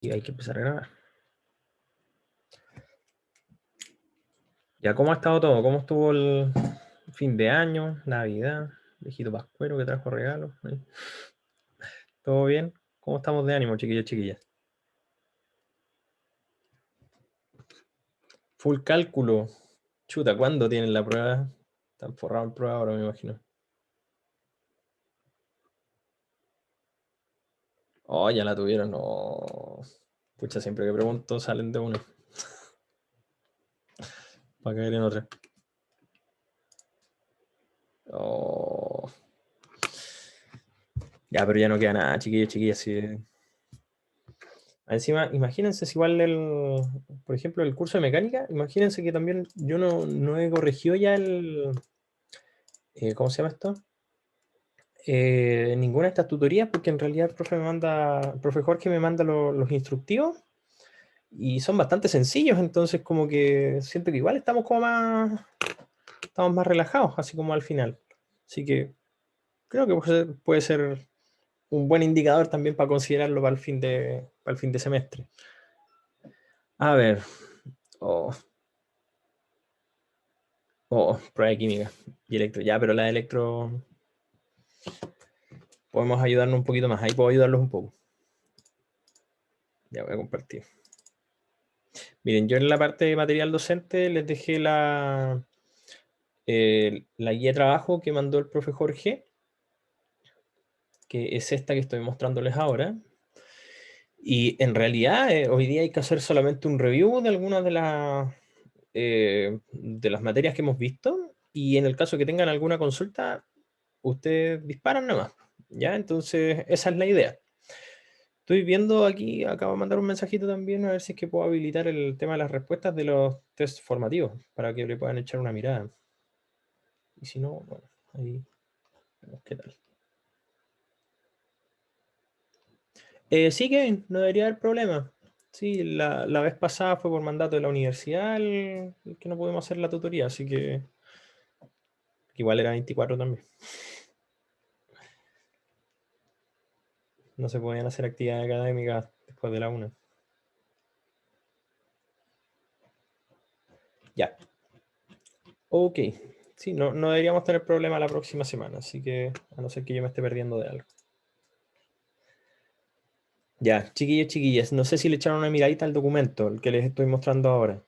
Y hay que empezar a grabar. Ya, ¿cómo ha estado todo? ¿Cómo estuvo el fin de año, Navidad, viejito Pascuero que trajo regalos? ¿Eh? ¿Todo bien? ¿Cómo estamos de ánimo, chiquillos, chiquillas? Full cálculo. Chuta, ¿cuándo tienen la prueba? Están forrados en prueba ahora, me imagino. Oh, ya la tuvieron. No. Pucha, siempre que pregunto salen de una. Para caer en otra. Oh. Ya, pero ya no queda nada, chiquillos, chiquillas. Sí. Encima, imagínense si igual por ejemplo, el curso de mecánica, imagínense que también yo no he corregido ya ¿cómo se llama esto? Ninguna de estas tutorías, porque en realidad el profe Jorge me manda los instructivos y son bastante sencillos, entonces como que siento que igual estamos más relajados, así como al final. Así que creo que puede ser un buen indicador también para considerarlo para el fin de semestre. A ver, oh, prueba de química y electro. Ya, pero la de electro podemos ayudarnos un poquito más. Ahí puedo ayudarlos un poco. Ya voy a compartir. Miren, yo en la parte de material docente les dejé la guía de trabajo que mandó el profe Jorge, que es esta que estoy mostrándoles ahora. Y en realidad hoy día hay que hacer solamente un review de algunas de las materias que hemos visto. Y en el caso que tengan alguna consulta, ustedes disparan nomás. ¿Ya? Entonces, esa es la idea. Estoy viendo aquí, acabo de mandar un mensajito también a ver si es que puedo habilitar el tema de las respuestas de los test formativos para que le puedan echar una mirada. Y si no, bueno, ahí vemos qué tal. Sí, Kevin, no debería haber problema. Sí, la vez pasada fue por mandato de la universidad el que no pudimos hacer la tutoría, así que igual era 24 también. No se podían hacer actividades académicas después de la una. Ya, ok. Sí, no deberíamos tener problema la próxima semana, así que a no ser que yo me esté perdiendo de algo. Ya, chiquillos, chiquillas, no sé si le echaron una miradita al documento, el que les estoy mostrando ahora.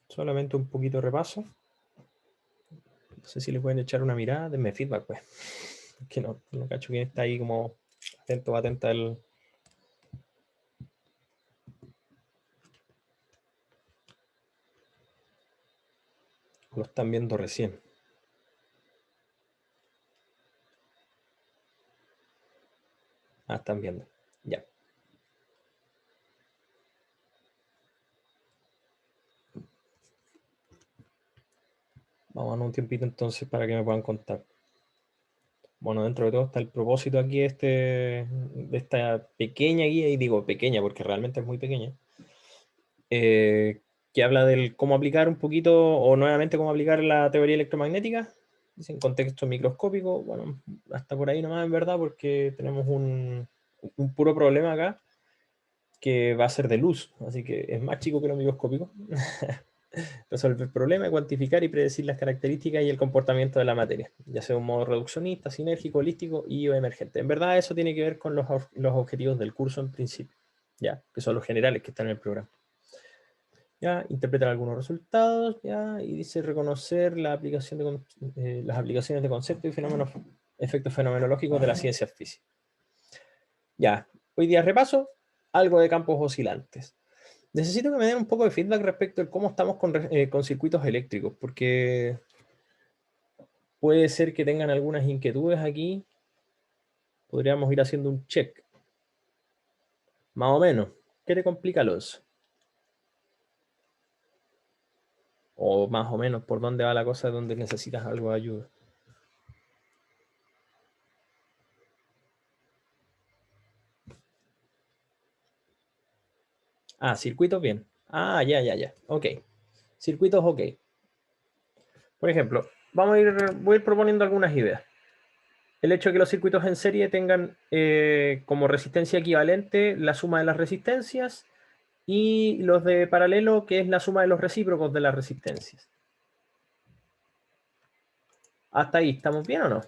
Solamente un poquito de repaso. No sé si le pueden echar una mirada, denme feedback, pues. Que no cacho quién está ahí como atento o atenta al... Lo están viendo recién. Ah, están viendo. Ya. Vamos a dar un tiempito entonces para que me puedan contar. Bueno, dentro de todo está el propósito aquí de esta pequeña guía, y digo pequeña porque realmente es muy pequeña, que habla del cómo aplicar un poquito, o nuevamente cómo aplicar la teoría electromagnética, en contexto microscópico. Bueno, hasta por ahí nomás en verdad, porque tenemos un puro problema acá, que va a ser de luz, así que es más chico que lo microscópico. Resolver el problema, cuantificar y predecir las características y el comportamiento de la materia, ya sea un modo reduccionista, sinérgico, holístico y o emergente. En verdad eso tiene que ver con los objetivos del curso en principio, ya, que son los generales que están en el programa. Ya, interpretar algunos resultados, ya, y dice reconocer las aplicaciones de conceptos y fenómenos, efectos fenomenológicos de las ciencias físicas. Ya, hoy día repaso algo de campos oscilantes. Necesito que me den un poco de feedback respecto de cómo estamos con circuitos eléctricos, porque puede ser que tengan algunas inquietudes aquí. Podríamos ir haciendo un check. Más o menos. ¿Qué te complica, Alonso? O más o menos por dónde va la cosa, donde necesitas algo de ayuda. Ah, circuitos bien. Ah, ya. Ok. Circuitos ok. Por ejemplo, voy a ir proponiendo algunas ideas. El hecho de que los circuitos en serie tengan como resistencia equivalente la suma de las resistencias y los de paralelo, que es la suma de los recíprocos de las resistencias. ¿Hasta ahí estamos bien o no?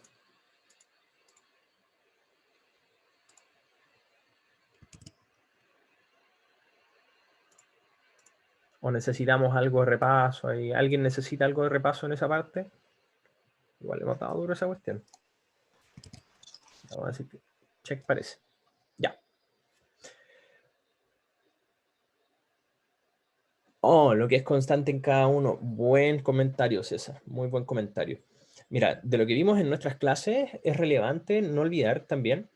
¿O necesitamos algo de repaso? ¿Alguien necesita algo de repaso en esa parte? Igual le hemos dado duro esa cuestión. Vamos a decir que check parece. Ya. Oh, lo que es constante en cada uno. Buen comentario, César. Muy buen comentario. Mira, de lo que vimos en nuestras clases, es relevante no olvidar también,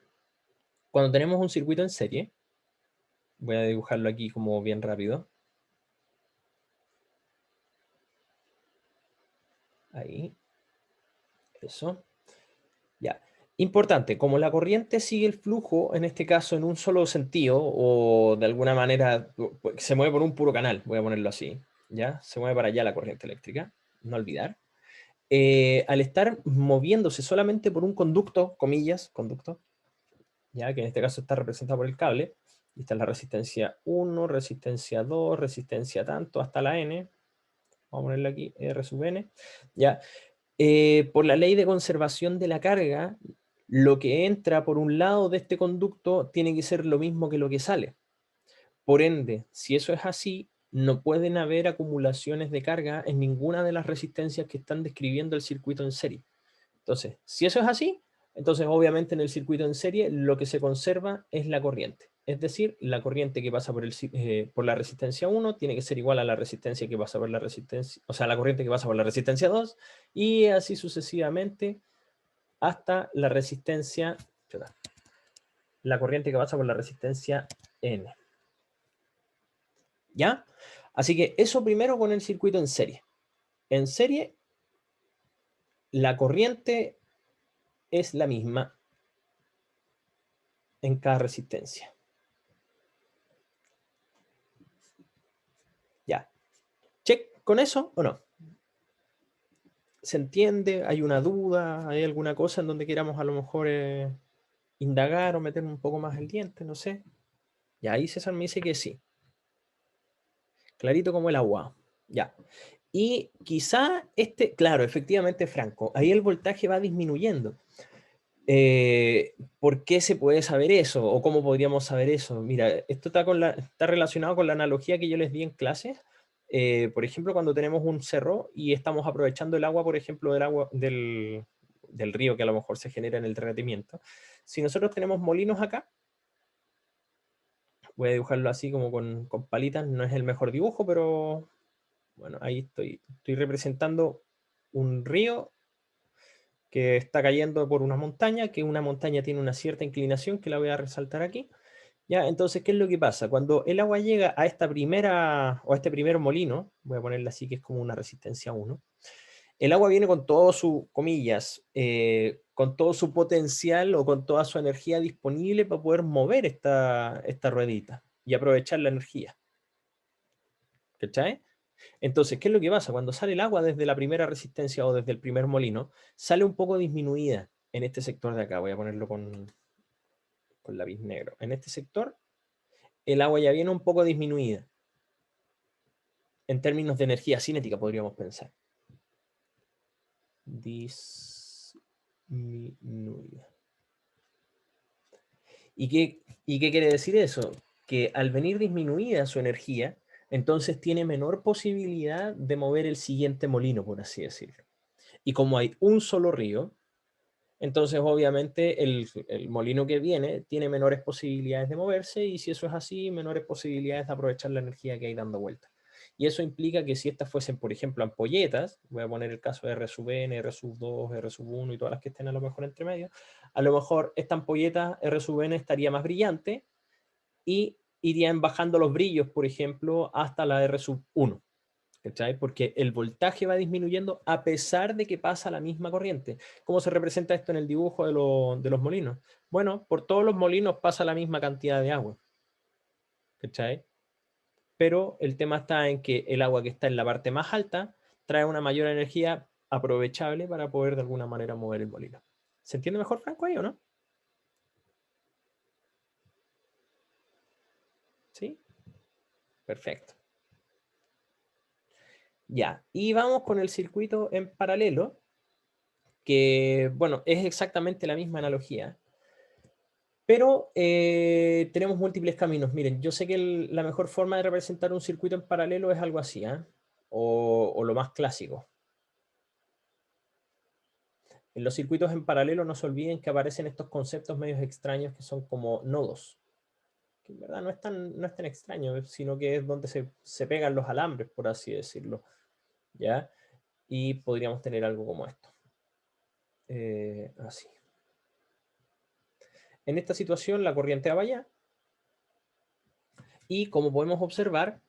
cuando tenemos un circuito en serie, voy a dibujarlo aquí como bien rápido. Ahí. Eso. Ya. Importante, como la corriente sigue el flujo, en este caso en un solo sentido, o de alguna manera se mueve por un puro canal, voy a ponerlo así, ¿ya? Se mueve para allá la corriente eléctrica, no olvidar. Al estar moviéndose solamente por un conducto, comillas, conducto, ¿ya? Que en este caso está representado por el cable, y está la resistencia 1, resistencia 2, resistencia tanto, hasta la N, vamos a ponerle aquí, R sub N, ¿ya? Por la ley de conservación de la carga, lo que entra por un lado de este conducto tiene que ser lo mismo que lo que sale. Por ende, si eso es así, no pueden haber acumulaciones de carga en ninguna de las resistencias que están describiendo el circuito en serie. Entonces, si eso es así, entonces obviamente en el circuito en serie lo que se conserva es la corriente. Es decir, la corriente que pasa por la resistencia 1 tiene que ser igual a la resistencia que pasa por la resistencia, o sea, la corriente que pasa por la resistencia 2, y así sucesivamente hasta la resistencia, la corriente que pasa por la resistencia N. ¿Ya? Así que eso primero con el circuito en serie. En serie, la corriente es la misma en cada resistencia. Ya. ¿Check con eso o no? ¿Se entiende? ¿Hay una duda? ¿Hay alguna cosa en donde queramos a lo mejor indagar o meter un poco más el diente? No sé. Y ahí César me dice que sí. Clarito como el agua. Ya. Y quizá claro, efectivamente, Franco, ahí el voltaje va disminuyendo. ¿Por qué se puede saber eso? ¿O cómo podríamos saber eso? Mira, esto está relacionado con la analogía que yo les di en clase. Por ejemplo, cuando tenemos un cerro y estamos aprovechando el agua, por ejemplo, del río que a lo mejor se genera en el terratimiento. Si nosotros tenemos molinos acá, voy a dibujarlo así como con palitas, no es el mejor dibujo, pero bueno, ahí estoy representando un río que está cayendo por una montaña, que una montaña tiene una cierta inclinación, que la voy a resaltar aquí. ¿Ya? Entonces, ¿qué es lo que pasa? Cuando el agua llega a esta primera, o a este primer molino, voy a ponerla así, que es como una resistencia 1, el agua viene con todo su, comillas, con todo su potencial o con toda su energía disponible para poder mover esta ruedita y aprovechar la energía. ¿Cachai? Entonces, ¿qué es lo que pasa? Cuando sale el agua desde la primera resistencia o desde el primer molino, sale un poco disminuida en este sector de acá. Voy a ponerlo con lápiz negro. En este sector, el agua ya viene un poco disminuida. En términos de energía cinética, podríamos pensar. Disminuida. ¿Y qué quiere decir eso? Que al venir disminuida su energía, entonces tiene menor posibilidad de mover el siguiente molino, por así decirlo. Y como hay un solo río, entonces obviamente el molino que viene tiene menores posibilidades de moverse, y si eso es así, menores posibilidades de aprovechar la energía que hay dando vuelta. Y eso implica que si estas fuesen, por ejemplo, ampolletas, voy a poner el caso de R sub n, R sub 2, R sub 1 y todas las que estén a lo mejor entre medio, a lo mejor esta ampolleta R sub n estaría más brillante y irían bajando los brillos, por ejemplo, hasta la R sub 1. ¿Cachai? Porque el voltaje va disminuyendo a pesar de que pasa la misma corriente. ¿Cómo se representa esto en el dibujo de los molinos? Bueno, por todos los molinos pasa la misma cantidad de agua. ¿Cachai? Pero el tema está en que el agua que está en la parte más alta trae una mayor energía aprovechable para poder de alguna manera mover el molino. ¿Se entiende mejor, Franco, ahí o no? ¿Sí? Perfecto. Ya, y vamos con el circuito en paralelo, que, bueno, es exactamente la misma analogía, pero tenemos múltiples caminos. Miren, yo sé que la mejor forma de representar un circuito en paralelo es algo así, ¿eh? O lo más clásico. En los circuitos en paralelo no se olviden que aparecen estos conceptos medios extraños que son como nodos, que en verdad no es tan extraño, sino que es donde se pegan los alambres, por así decirlo, ¿ya? Y podríamos tener algo como esto. Así. En esta situación la corriente va allá, y como podemos observar,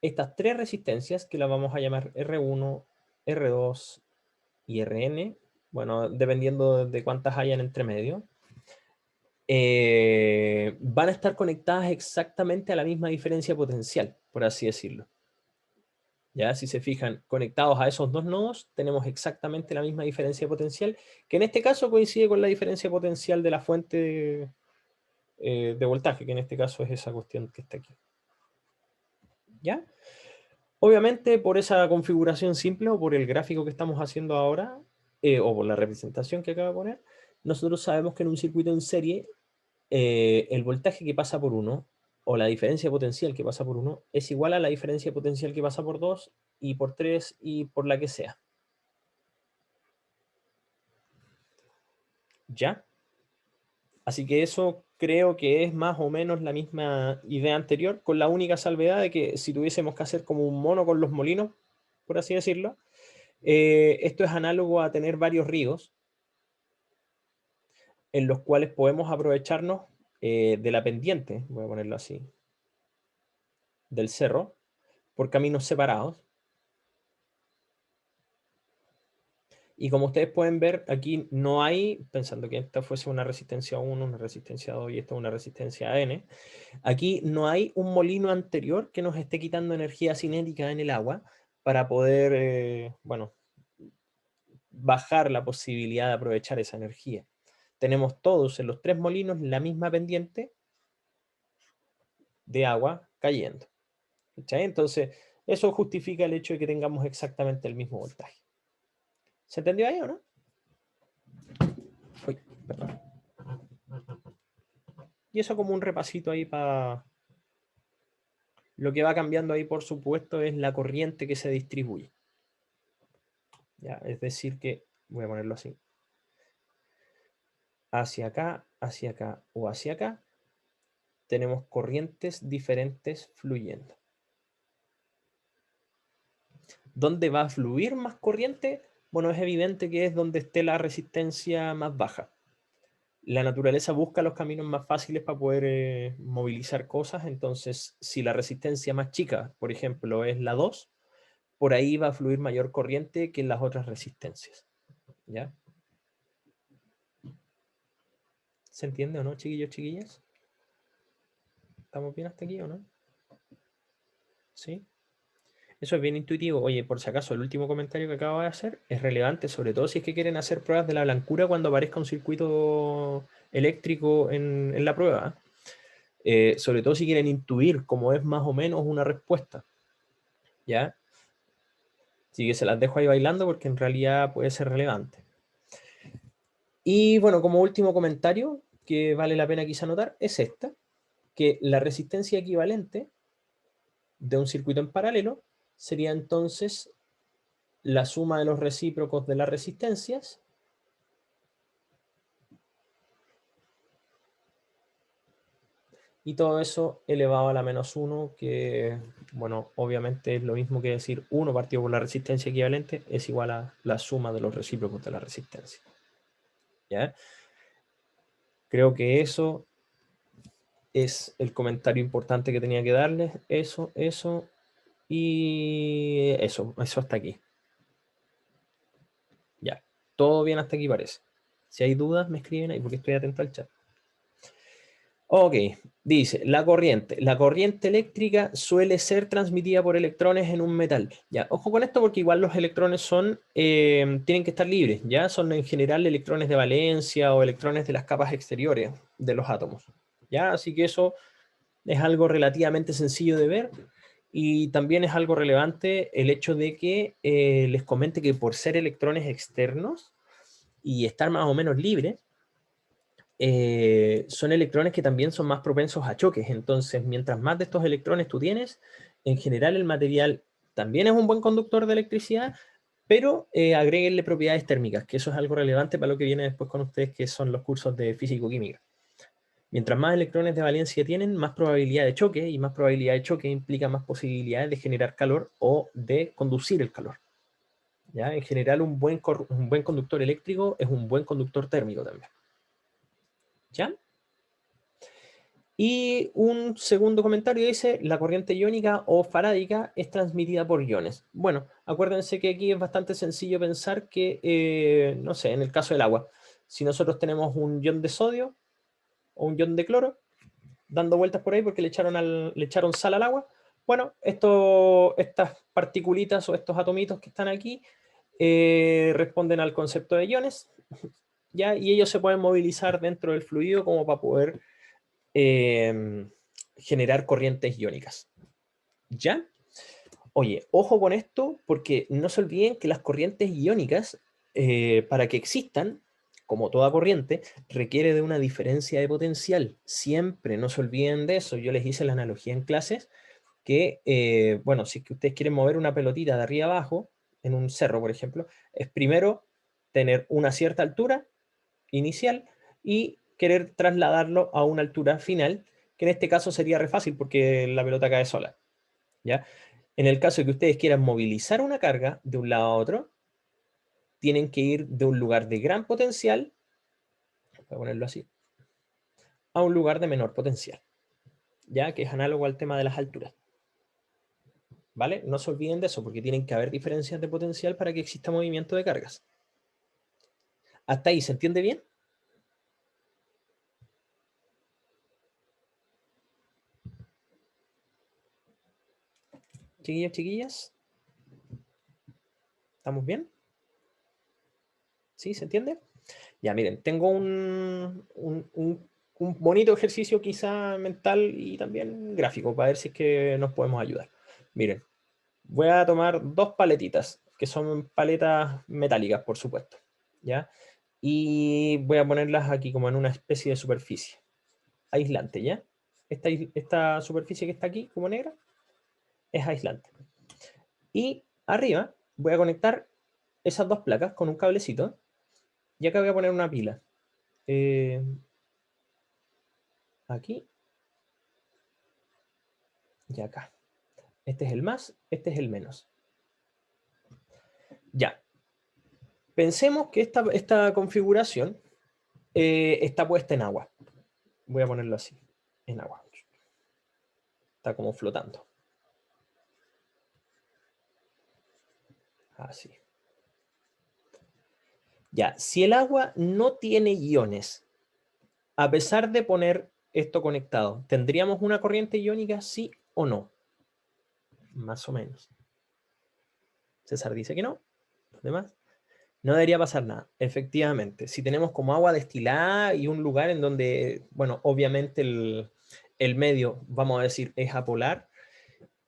estas tres resistencias, que las vamos a llamar R1, R2 y Rn, bueno, dependiendo de cuántas hayan entre medio, van a estar conectadas exactamente a la misma diferencia potencial, por así decirlo. ¿Ya? Si se fijan, conectados a esos dos nodos, tenemos exactamente la misma diferencia potencial, que en este caso coincide con la diferencia potencial de la fuente de voltaje, que en este caso es esa cuestión que está aquí. ¿Ya? Obviamente, por esa configuración simple o por el gráfico que estamos haciendo ahora, o por la representación que acabo de poner, nosotros sabemos que en un circuito en serie, el voltaje que pasa por uno, o la diferencia potencial que pasa por uno, es igual a la diferencia potencial que pasa por 2 y por 3 y por la que sea. ¿Ya? Así que eso creo que es más o menos la misma idea anterior, con la única salvedad de que si tuviésemos que hacer como un mono con los molinos, por así decirlo, esto es análogo a tener varios ríos en los cuales podemos aprovecharnos de la pendiente, voy a ponerlo así, del cerro, por caminos separados. Y como ustedes pueden ver, aquí no hay, pensando que esta fuese una resistencia 1, una resistencia 2 y esta una resistencia N, aquí no hay un molino anterior que nos esté quitando energía cinética en el agua para poder, bueno, bajar la posibilidad de aprovechar esa energía. Tenemos todos en los tres molinos la misma pendiente de agua cayendo. ¿Cachai? Entonces, eso justifica el hecho de que tengamos exactamente el mismo voltaje. ¿Se entendió ahí o no? Uy, perdón. Y eso como un repasito ahí para... Lo que va cambiando ahí, por supuesto, es la corriente que se distribuye. ¿Ya? Es decir que, voy a ponerlo así, hacia acá o hacia acá, tenemos corrientes diferentes fluyendo. ¿Dónde va a fluir más corriente? Bueno, es evidente que es donde esté la resistencia más baja. La naturaleza busca los caminos más fáciles para poder movilizar cosas, entonces si la resistencia más chica, por ejemplo, es la 2, por ahí va a fluir mayor corriente que en las otras resistencias. ¿Ya? ¿Se entiende o no, chiquillos, chiquillas? ¿Estamos bien hasta aquí o no? ¿Sí? Eso es bien intuitivo. Oye, por si acaso, el último comentario que acabo de hacer es relevante, sobre todo si es que quieren hacer pruebas de la blancura cuando aparezca un circuito eléctrico en la prueba. Sobre todo si quieren intuir cómo es más o menos una respuesta. ¿Ya? Así que se las dejo ahí bailando porque en realidad puede ser relevante. Y bueno, como último comentario que vale la pena quizá notar es esta, que la resistencia equivalente de un circuito en paralelo sería entonces la suma de los recíprocos de las resistencias y todo eso elevado a la menos 1, que, bueno, obviamente es lo mismo que decir 1 partido por la resistencia equivalente es igual a la suma de los recíprocos de la resistencia. ¿Ya? Creo que eso es el comentario importante que tenía que darles. Eso y eso hasta aquí. Ya, todo bien hasta aquí parece. Si hay dudas me escriben ahí porque estoy atento al chat. Ok, dice, la corriente. La corriente eléctrica suele ser transmitida por electrones en un metal. Ya, ojo con esto porque igual los electrones son, tienen que estar libres, ¿ya? Son en general electrones de valencia o electrones de las capas exteriores de los átomos, ¿ya? Así que eso es algo relativamente sencillo de ver y también es algo relevante el hecho de que les comente que por ser electrones externos y estar más o menos libres, son electrones que también son más propensos a choques. Entonces, mientras más de estos electrones tú tienes, en general el material también es un buen conductor de electricidad, pero agréguenle propiedades térmicas, que eso es algo relevante para lo que viene después con ustedes, que son los cursos de físico-química. Mientras más electrones de valencia tienen, más probabilidad de choque, y más probabilidad de choque implica más posibilidades de generar calor o de conducir el calor. ¿Ya? En general, un buen conductor eléctrico es un buen conductor térmico también. ¿Ya? Y un segundo comentario dice, la corriente iónica o farádica es transmitida por iones. Bueno, acuérdense que aquí es bastante sencillo pensar que, no sé, en el caso del agua, si nosotros tenemos un ion de sodio o un ion de cloro, dando vueltas por ahí porque le echaron sal al agua, bueno, estas particulitas o estos atomitos que están aquí responden al concepto de iones, ¿ya? Y ellos se pueden movilizar dentro del fluido como para poder generar corrientes iónicas. ¿Ya? Oye, ojo con esto porque no se olviden que las corrientes iónicas, para que existan, como toda corriente, requiere de una diferencia de potencial. Siempre, no se olviden de eso. Yo les hice la analogía en clases que, bueno, si es que ustedes quieren mover una pelotita de arriba abajo, en un cerro, por ejemplo, es primero tener una cierta altura inicial y querer trasladarlo a una altura final, que en este caso sería re fácil porque la pelota cae sola, ¿ya? En el caso de que ustedes quieran movilizar una carga de un lado a otro, tienen que ir de un lugar de gran potencial, voy a ponerlo así, a un lugar de menor potencial, ya que es análogo al tema de las alturas. ¿Vale? No se olviden de eso, porque tienen que haber diferencias de potencial para que exista movimiento de cargas. ¿Hasta ahí se entiende bien? Chiquillos, chiquillas, ¿estamos bien? ¿Sí? ¿Se entiende? Ya, miren, tengo un bonito ejercicio quizá mental y también gráfico para ver si es que nos podemos ayudar. Miren, voy a tomar dos paletitas, que son paletas metálicas, por supuesto, ¿ya? Y voy a ponerlas aquí como en una especie de superficie aislante, ¿ya? Esta superficie que está aquí, como negra, es aislante. Y arriba voy a conectar esas dos placas con un cablecito, y acá voy a poner una pila. Eh, aquí y acá. Este es el más, este es el menos. Ya. Pensemos que esta configuración está puesta en agua. Voy a ponerlo así, en agua. Está como flotando. Así. Ya, si el agua no tiene iones, a pesar de poner esto conectado, ¿tendríamos una corriente iónica, sí o no? Más o menos. César dice que no. ¿Los demás? No debería pasar nada, efectivamente. Si tenemos como agua destilada y un lugar en donde, bueno, obviamente el medio, vamos a decir, es apolar,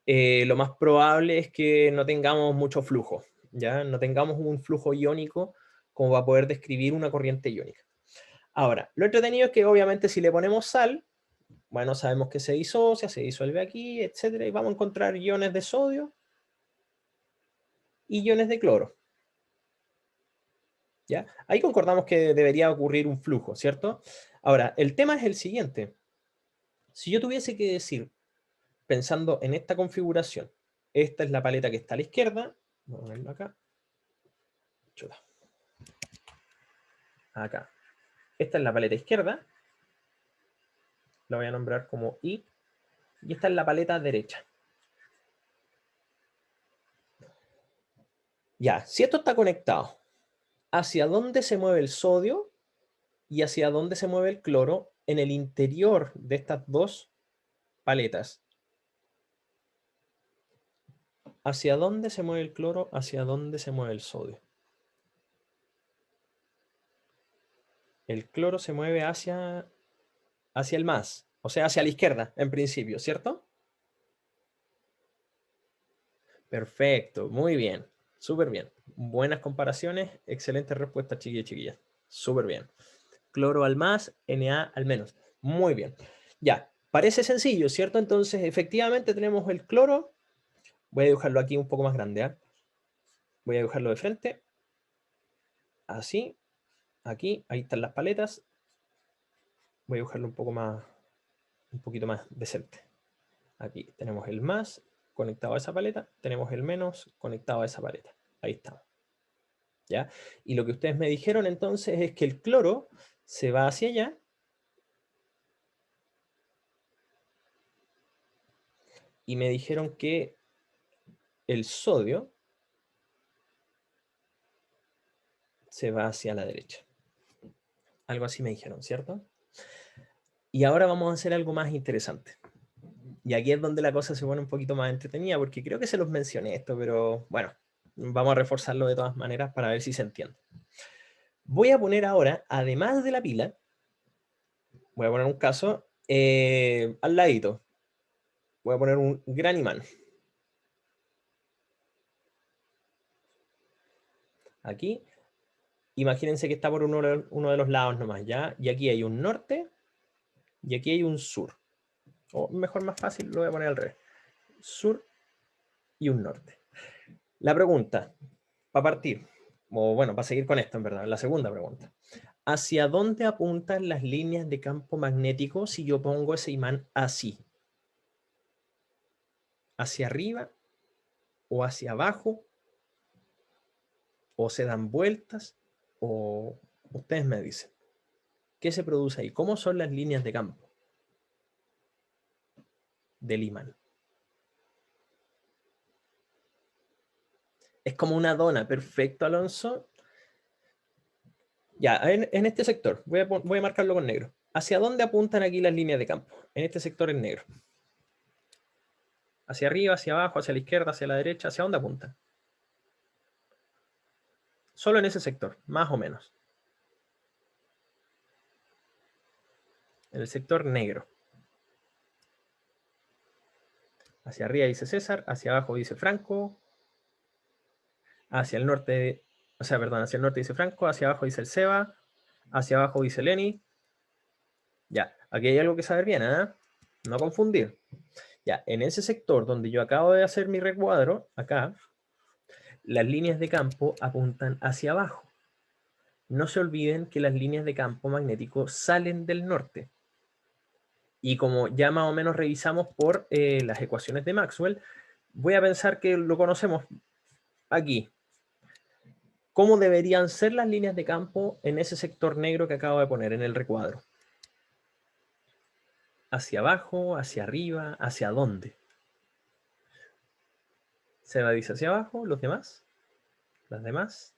lo más probable es que no tengamos mucho flujo, ¿ya? No tengamos un flujo iónico como para poder describir una corriente iónica. Ahora, lo entretenido es que obviamente si le ponemos sal, bueno, sabemos que se disocia, se disuelve aquí, etcétera, y vamos a encontrar iones de sodio y iones de cloro. ¿Ya? Ahí concordamos que debería ocurrir un flujo, ¿cierto? Ahora, el tema es el siguiente. Si yo tuviese que decir, pensando en esta configuración, esta es la paleta que está a la izquierda, voy a ponerlo acá, chuta, acá. Esta es la paleta izquierda, la voy a nombrar como I, y esta es la paleta derecha. Ya, si esto está conectado, ¿hacia dónde se mueve el sodio y hacia dónde se mueve el cloro en el interior de estas dos paletas, ¿hacia dónde se mueve el cloro? ¿Hacia dónde se mueve el sodio? El cloro se mueve hacia el más, o sea, hacia la izquierda, en principio, ¿cierto? Perfecto, muy bien, súper bien. Buenas comparaciones, excelente respuesta, chiquillos y chiquillas. Súper bien. Cloro al más, Na al menos. Muy bien. Ya, parece sencillo, ¿cierto? Entonces, efectivamente tenemos el cloro. Voy a dibujarlo aquí un poco más grande, ¿eh? Voy a dibujarlo de frente. Así, aquí, ahí están las paletas. Voy a dibujarlo un poquito más decente. Aquí tenemos el más conectado a esa paleta, tenemos el menos conectado a esa paleta. Ahí estamos. ¿Ya? Y lo que ustedes me dijeron entonces es que el cloro se va hacia allá y me dijeron que el sodio se va hacia la derecha. Algo así me dijeron, ¿cierto? Y ahora vamos a hacer algo más interesante. Y aquí es donde la cosa se pone un poquito más entretenida, porque creo que se los mencioné esto, pero bueno, vamos a reforzarlo de todas maneras para ver si se entiende. Voy a poner ahora, además de la pila, voy a poner un caso al ladito. Voy a poner un gran imán. Aquí. Imagínense que está por uno de los lados nomás, ¿ya? Y aquí hay un norte y aquí hay un sur. O mejor, más fácil, lo voy a poner al revés. Sur y un norte. La pregunta, para partir, o bueno, para seguir con esto, en verdad, la segunda pregunta. ¿Hacia dónde apuntan las líneas de campo magnético si yo pongo ese imán así? ¿Hacia arriba o hacia abajo? ¿O se dan vueltas? ¿O ustedes me dicen? ¿Qué se produce ahí? ¿Cómo son las líneas de campo del imán? Es como una dona. Perfecto, Alonso. Ya, en este sector, voy a marcarlo con negro. ¿Hacia dónde apuntan aquí las líneas de campo? En este sector en negro. ¿Hacia arriba, hacia abajo, hacia la izquierda, hacia la derecha? ¿Hacia dónde apuntan? Solo en ese sector, más o menos. En el sector negro. Hacia arriba dice César, hacia abajo dice Franco, hacia el norte, o sea, perdón, hacia el norte dice Franco, hacia abajo dice el Seba, hacia abajo dice Lenny. Ya, aquí hay algo que saber bien, ¿eh? No confundir. Ya, en ese sector donde yo acabo de hacer mi recuadro, acá, las líneas de campo apuntan hacia abajo. No se olviden que las líneas de campo magnético salen del norte. Y como ya más o menos revisamos por las ecuaciones de Maxwell, voy a pensar que lo conocemos aquí. ¿Cómo deberían ser las líneas de campo en ese sector negro que acabo de poner en el recuadro? ¿Hacia abajo, hacia arriba, hacia dónde? Seba dice hacia abajo, los demás, las demás.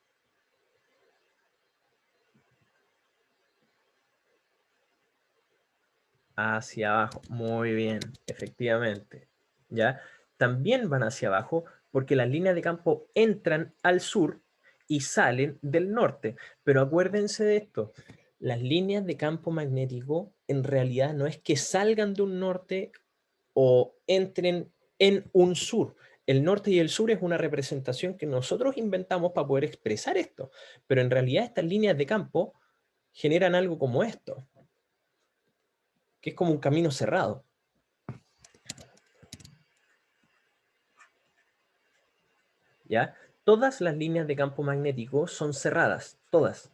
Hacia abajo, muy bien, efectivamente. ¿Ya? También van hacia abajo porque las líneas de campo entran al sur y salen del norte. Pero acuérdense de esto, las líneas de campo magnético en realidad no es que salgan de un norte o entren en un sur. El norte y el sur es una representación que nosotros inventamos para poder expresar esto, pero en realidad estas líneas de campo generan algo como esto, que es como un camino cerrado. ¿Ya? Todas las líneas de campo magnético son cerradas, todas,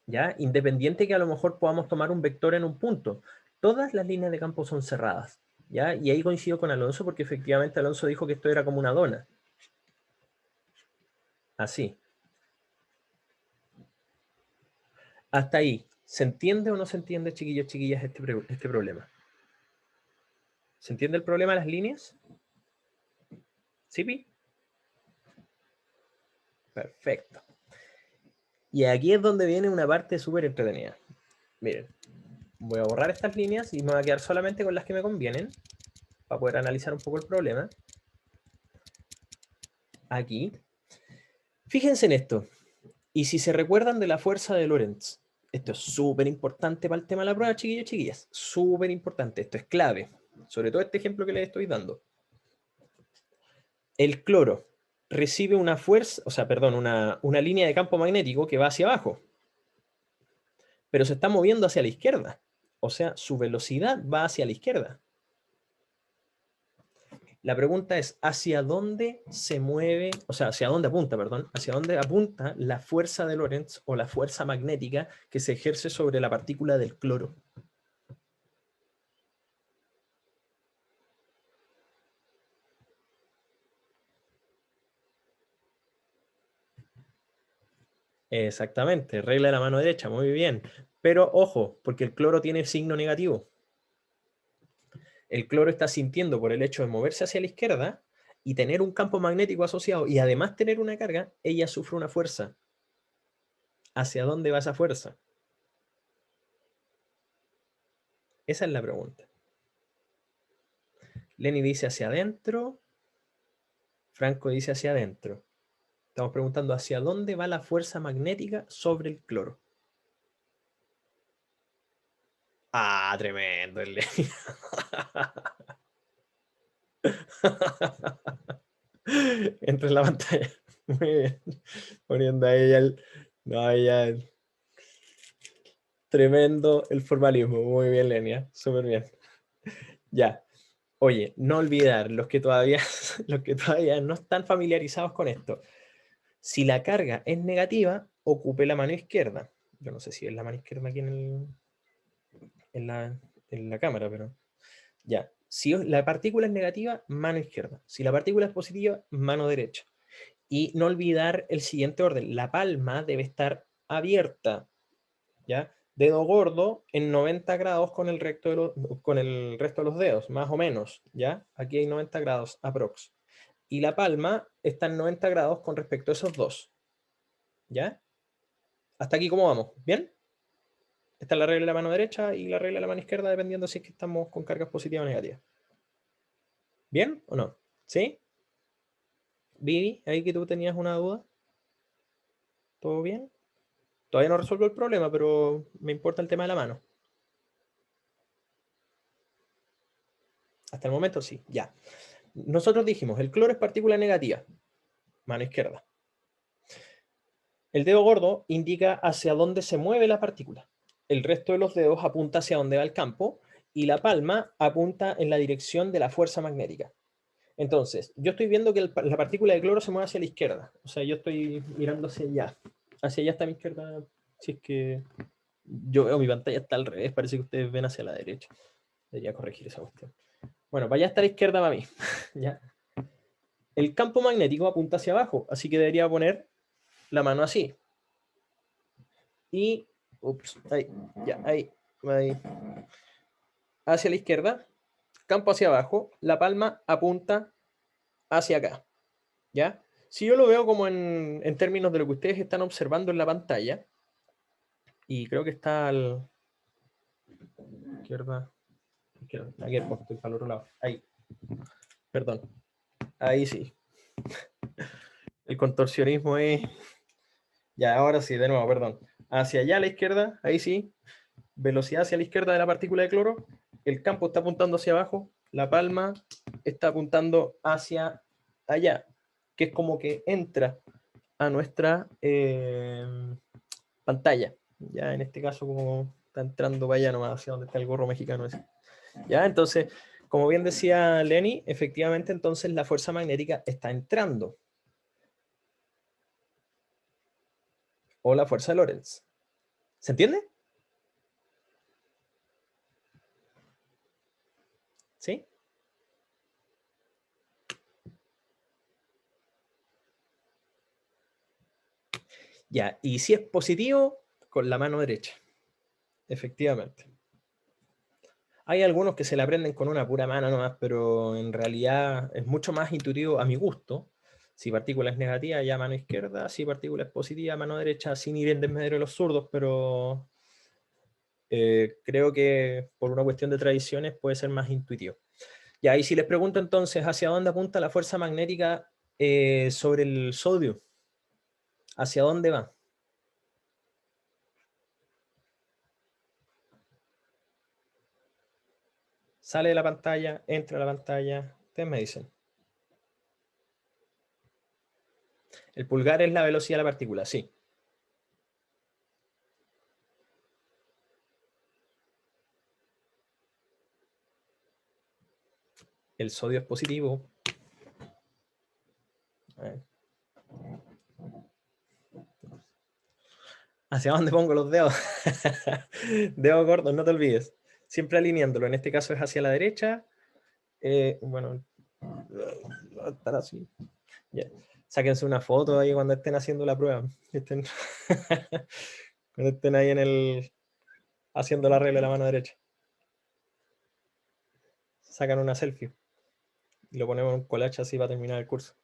¿ya? Independiente que a lo mejor podamos tomar un vector en un punto, todas las líneas de campo son cerradas, ¿ya? Y ahí coincido con Alonso porque efectivamente Alonso dijo que esto era como una dona. Así. Hasta ahí. ¿Se entiende o no se entiende, chiquillos, chiquillas, este problema? ¿Se entiende el problema de las líneas? ¿Sí, Pi? Perfecto. Y aquí es donde viene una parte súper entretenida. Miren. Voy a borrar estas líneas y me voy a quedar solamente con las que me convienen para poder analizar un poco el problema. Aquí. Fíjense en esto. Y si se recuerdan de la fuerza de Lorentz, esto es súper importante para el tema de la prueba, chiquillos y chiquillas. Súper importante. Esto es clave. Sobre todo este ejemplo que les estoy dando. El cloro recibe una fuerza, o sea, perdón, una línea de campo magnético que va hacia abajo. Pero se está moviendo hacia la izquierda. O sea, su velocidad va hacia la izquierda. La pregunta es, ¿hacia dónde se mueve, o sea, hacia dónde apunta, perdón, hacia dónde apunta la fuerza de Lorentz o la fuerza magnética que se ejerce sobre la partícula del cloro? Exactamente, regla de la mano derecha, muy bien. Pero ojo, porque el cloro tiene signo negativo. El cloro está sintiendo por el hecho de moverse hacia la izquierda y tener un campo magnético asociado y además tener una carga, ella sufre una fuerza. ¿Hacia dónde va esa fuerza? Esa es la pregunta. Lenny dice hacia adentro, Franco dice hacia adentro. Estamos preguntando hacia dónde va la fuerza magnética sobre el cloro. Ah, tremendo el Lenny. Entra en la pantalla. Muy bien. Poniendo ahí el. No, ya. Tremendo el formalismo. Muy bien, Lenia. Súper bien. Ya. Oye, no olvidar, los que todavía no están familiarizados con esto. Si la carga es negativa, ocupe la mano izquierda. Yo no sé si es la mano izquierda aquí en la cámara, pero ya. Si la partícula es negativa, mano izquierda. Si la partícula es positiva, mano derecha. Y no olvidar el siguiente orden. La palma debe estar abierta, ¿ya? Dedo gordo en 90 grados con el resto de los dedos, más o menos, ¿ya? Aquí hay 90 grados, aprox. Y la palma está en 90 grados con respecto a esos dos, ¿ya? Hasta aquí, ¿cómo vamos? ¿Bien? Esta es la regla de la mano derecha y la regla de la mano izquierda, dependiendo si es que estamos con cargas positivas o negativas. ¿Bien o no? ¿Sí? Vivi, ahí que tú tenías una duda. ¿Todo bien? Todavía no resuelvo el problema, pero me importa el tema de la mano. Hasta el momento sí, ya. Nosotros dijimos, el cloro es partícula negativa, mano izquierda. El dedo gordo indica hacia dónde se mueve la partícula. El resto de los dedos apunta hacia dónde va el campo y la palma apunta en la dirección de la fuerza magnética. Entonces, yo estoy viendo que la partícula de cloro se mueve hacia la izquierda. O sea, yo estoy mirando hacia allá. Hacia allá está mi izquierda. Si es que yo veo mi pantalla está al revés, parece que ustedes ven hacia la derecha. Debería corregir esa cuestión. Bueno, para allá está la izquierda para mí. ¿Ya? El campo magnético apunta hacia abajo, así que debería poner la mano así. Y, ups, ahí, ya, ahí, hacia la izquierda, campo hacia abajo, la palma apunta hacia acá, ¿ya? Si yo lo veo como en términos de lo que ustedes están observando en la pantalla, y creo que está al izquierda, aquí estoy para el otro lado, ahí, perdón, ahí sí, el contorsionismo es, ya, ahora sí, de nuevo, perdón, hacia allá a la izquierda, ahí sí, velocidad hacia la izquierda de la partícula de cloro, el campo está apuntando hacia abajo, la palma está apuntando hacia allá, que es como que entra a nuestra pantalla. Ya en este caso, como está entrando para allá nomás, hacia donde está el gorro mexicano ese. Ya, entonces, como bien decía Lenny, efectivamente, entonces la fuerza magnética está entrando. O la fuerza de Lorentz. ¿Se entiende? ¿Sí? Ya, y si es positivo, con la mano derecha. Efectivamente. Hay algunos que se la aprenden con una pura mano nomás, pero en realidad es mucho más intuitivo a mi gusto. Si partícula es negativa, ya mano izquierda. Si partícula es positiva, mano derecha, sin ir en desmedro de los zurdos, pero creo que por una cuestión de tradiciones puede ser más intuitivo. Ya, y si les pregunto entonces, ¿hacia dónde apunta la fuerza magnética sobre el sodio? ¿Hacia dónde va? Sale de la pantalla, entra a la pantalla. Ustedes me dicen. El pulgar es la velocidad de la partícula, sí. El sodio es positivo. ¿Hacia dónde pongo los dedos? Dedos gordos, no te olvides. Siempre alineándolo. En este caso es hacia la derecha. Bueno, estar así. Yeah. Sáquense una foto ahí cuando estén haciendo la prueba. Cuando estén ahí haciendo la regla de la mano derecha. Sacan una selfie. Y lo ponemos en un collage así para terminar el curso.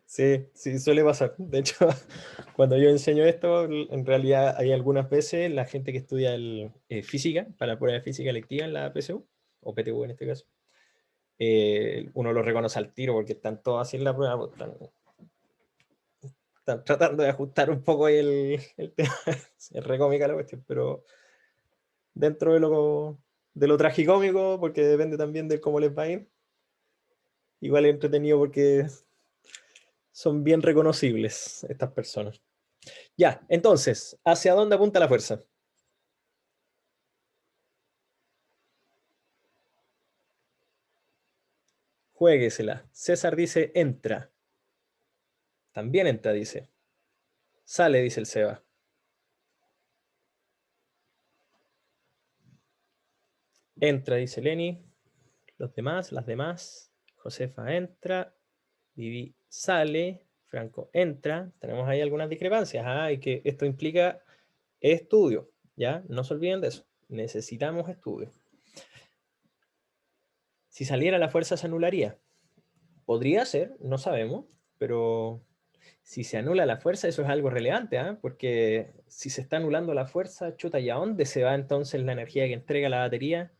Sí, sí, suele pasar. De hecho, cuando yo enseño esto, en realidad hay algunas veces la gente que estudia física, para la prueba de física electiva en la PSU, o PTU en este caso, uno lo reconoce al tiro porque están todos así en la prueba, pues, están tratando de ajustar un poco el tema. Es re cómica la cuestión, pero dentro de lo tragicómico, porque depende también de cómo les va a ir, igual es entretenido porque son bien reconocibles estas personas. Ya, entonces, ¿hacia dónde apunta la fuerza? Juéguesela. César dice entra. También entra, dice. Sale, dice el Seba. Entra, dice Lenny. Los demás, las demás. Josefa entra. Vivi sale. Franco entra. Tenemos ahí algunas discrepancias. Y que esto implica estudio. ¿Ya? No se olviden de eso. Necesitamos estudio. Si saliera la fuerza se anularía. Podría ser, no sabemos, pero si se anula la fuerza, eso es algo relevante, porque si se está anulando la fuerza, chuta, ¿y a dónde se va entonces la energía que entrega la batería?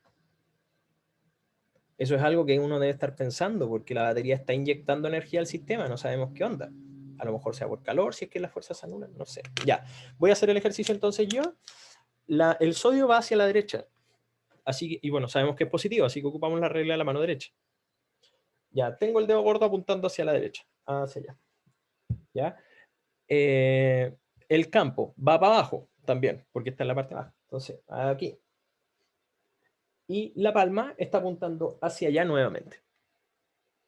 Eso es algo que uno debe estar pensando, porque la batería está inyectando energía al sistema, no sabemos qué onda. A lo mejor sea por calor, si es que las fuerzas se anulan, no sé. Ya, voy a hacer el ejercicio entonces yo. El sodio va hacia la derecha, así que, y bueno, sabemos que es positivo, así que ocupamos la regla de la mano derecha. Ya, tengo el dedo gordo apuntando hacia la derecha, hacia allá. ¿Ya? El campo va para abajo también, porque está en la parte de abajo. Entonces, aquí. Y la palma está apuntando hacia allá nuevamente.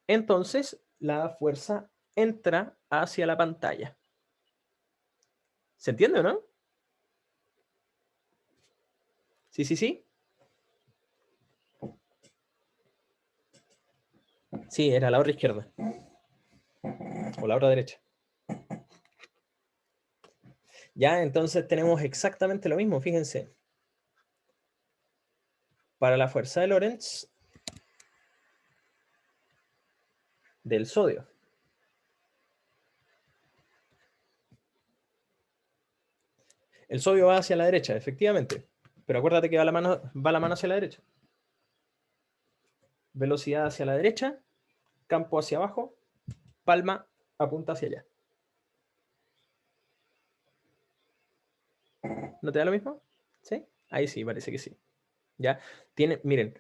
Entonces, la fuerza entra hacia la pantalla. ¿Se entiende o no? Sí, sí, sí. Sí, era la otra izquierda. O la otra derecha. Ya, entonces tenemos exactamente lo mismo, fíjense. Para la fuerza de Lorentz del sodio. El sodio va hacia la derecha, efectivamente. Pero acuérdate que va la mano hacia la derecha. Velocidad hacia la derecha, campo hacia abajo, palma apunta hacia allá. ¿No te da lo mismo? ¿Sí? Ahí sí, parece que sí. ¿Ya? Miren,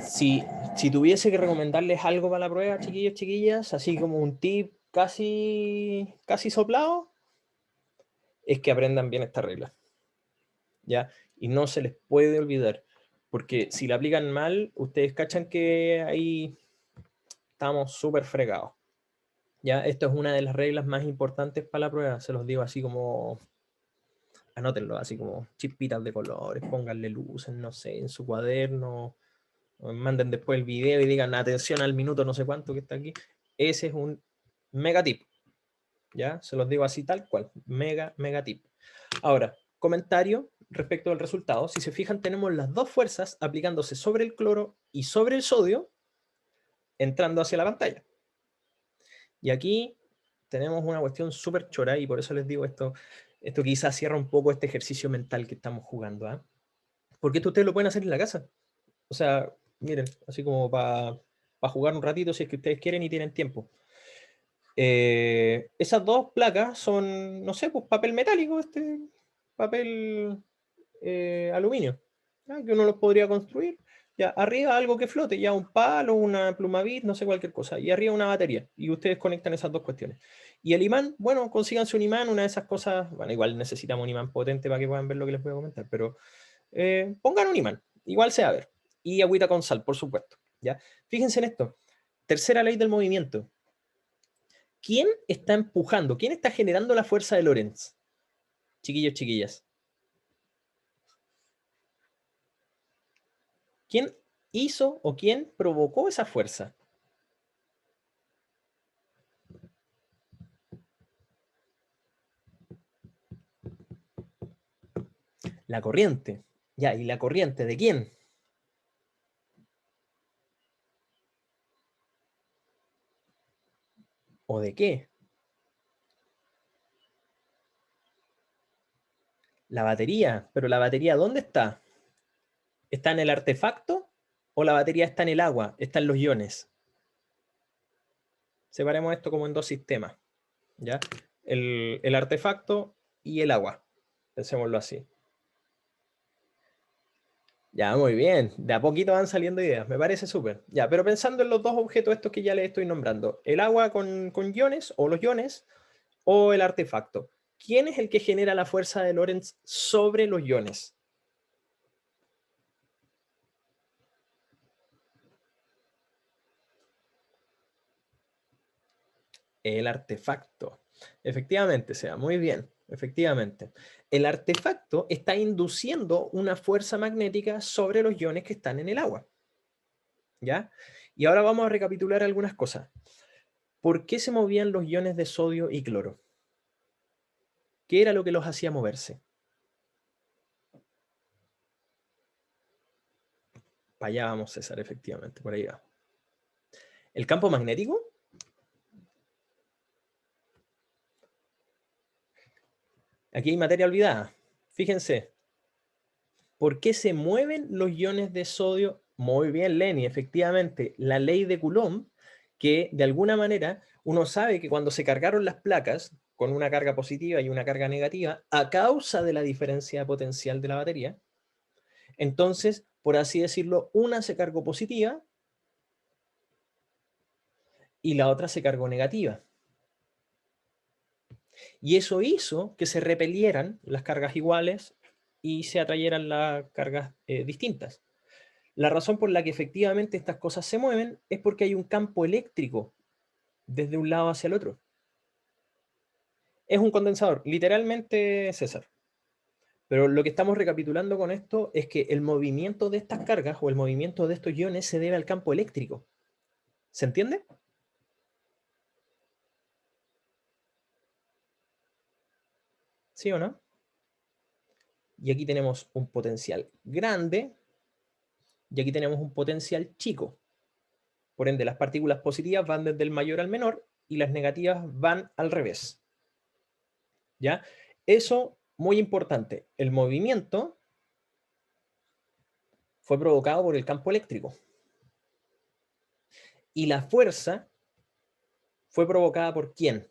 si tuviese que recomendarles algo para la prueba, chiquillos, chiquillas, así como un tip casi soplado, es que aprendan bien esta regla. ¿Ya? Y no se les puede olvidar, porque si la aplican mal, ustedes cachan que ahí estamos súper fregados. ¿Ya? Esto es una de las reglas más importantes para la prueba, se los digo así como anótenlo, así como chispitas de colores, pónganle luces, no sé, en su cuaderno, manden después el video y digan atención al minuto no sé cuánto que está aquí. Ese es un mega tip, ¿ya? Se los digo así tal cual, mega tip. Ahora, comentario respecto al resultado. Si se fijan, tenemos las dos fuerzas aplicándose sobre el cloro y sobre el sodio, entrando hacia la pantalla. Y aquí tenemos una cuestión súper chora y por eso les digo esto. Esto quizás cierra un poco este ejercicio mental que estamos jugando, ¿ah? Porque esto ustedes lo pueden hacer en la casa. O sea, miren, así como para jugar un ratito si es que ustedes quieren y tienen tiempo. Esas dos placas son, no sé, pues papel metálico, papel aluminio, ¿ya? Que uno los podría construir. Ya, arriba algo que flote, ya un palo, una plumavit, no sé, cualquier cosa. Y arriba una batería. Y ustedes conectan esas dos cuestiones. Y el imán, bueno, consíganse un imán, una de esas cosas. Bueno, igual necesitamos un imán potente para que puedan ver lo que les voy a comentar, pero pongan un imán, igual se va a ver. Y agüita con sal, por supuesto. ¿Ya? Fíjense en esto. Tercera ley del movimiento. ¿Quién está empujando? ¿Quién está generando la fuerza de Lorentz? Chiquillos, chiquillas. ¿Quién hizo o quién provocó esa fuerza? La corriente. Ya, ¿y la corriente de quién? ¿O de qué? La batería. ¿Pero la batería dónde está? ¿Está en el artefacto? ¿O la batería está en el agua? Está en los iones. Separemos esto como en dos sistemas. ¿Ya? El artefacto y el agua. Pensémoslo así. Ya, muy bien. De a poquito van saliendo ideas. Me parece súper. Ya, pero pensando en los dos objetos estos que ya les estoy nombrando. El agua con iones o los iones o el artefacto. ¿Quién es el que genera la fuerza de Lorentz sobre los iones? El artefacto. Efectivamente, sea muy bien. Efectivamente. El artefacto está induciendo una fuerza magnética sobre los iones que están en el agua. ¿Ya? Y ahora vamos a recapitular algunas cosas. ¿Por qué se movían los iones de sodio y cloro? ¿Qué era lo que los hacía moverse? Para allá vamos, César, efectivamente, por ahí va. ¿El campo magnético? Aquí hay materia olvidada. Fíjense, ¿por qué se mueven los iones de sodio? Muy bien, Lenny, efectivamente, la ley de Coulomb, que de alguna manera uno sabe que cuando se cargaron las placas con una carga positiva y una carga negativa, a causa de la diferencia potencial de la batería, entonces, por así decirlo, una se cargó positiva y la otra se cargó negativa. Y eso hizo que se repelieran las cargas iguales y se atrayeran las cargas distintas. La razón por la que efectivamente estas cosas se mueven es porque hay un campo eléctrico desde un lado hacia el otro. Es un condensador, literalmente, César. Pero lo que estamos recapitulando con esto es que el movimiento de estas cargas o el movimiento de estos iones se debe al campo eléctrico. ¿Se entiende? ¿Sí o no? Y aquí tenemos un potencial grande y aquí tenemos un potencial chico. Por ende, las partículas positivas van desde el mayor al menor y las negativas van al revés. ¿Ya? Eso, muy importante. El movimiento fue provocado por el campo eléctrico. Y la fuerza fue provocada por ¿quién?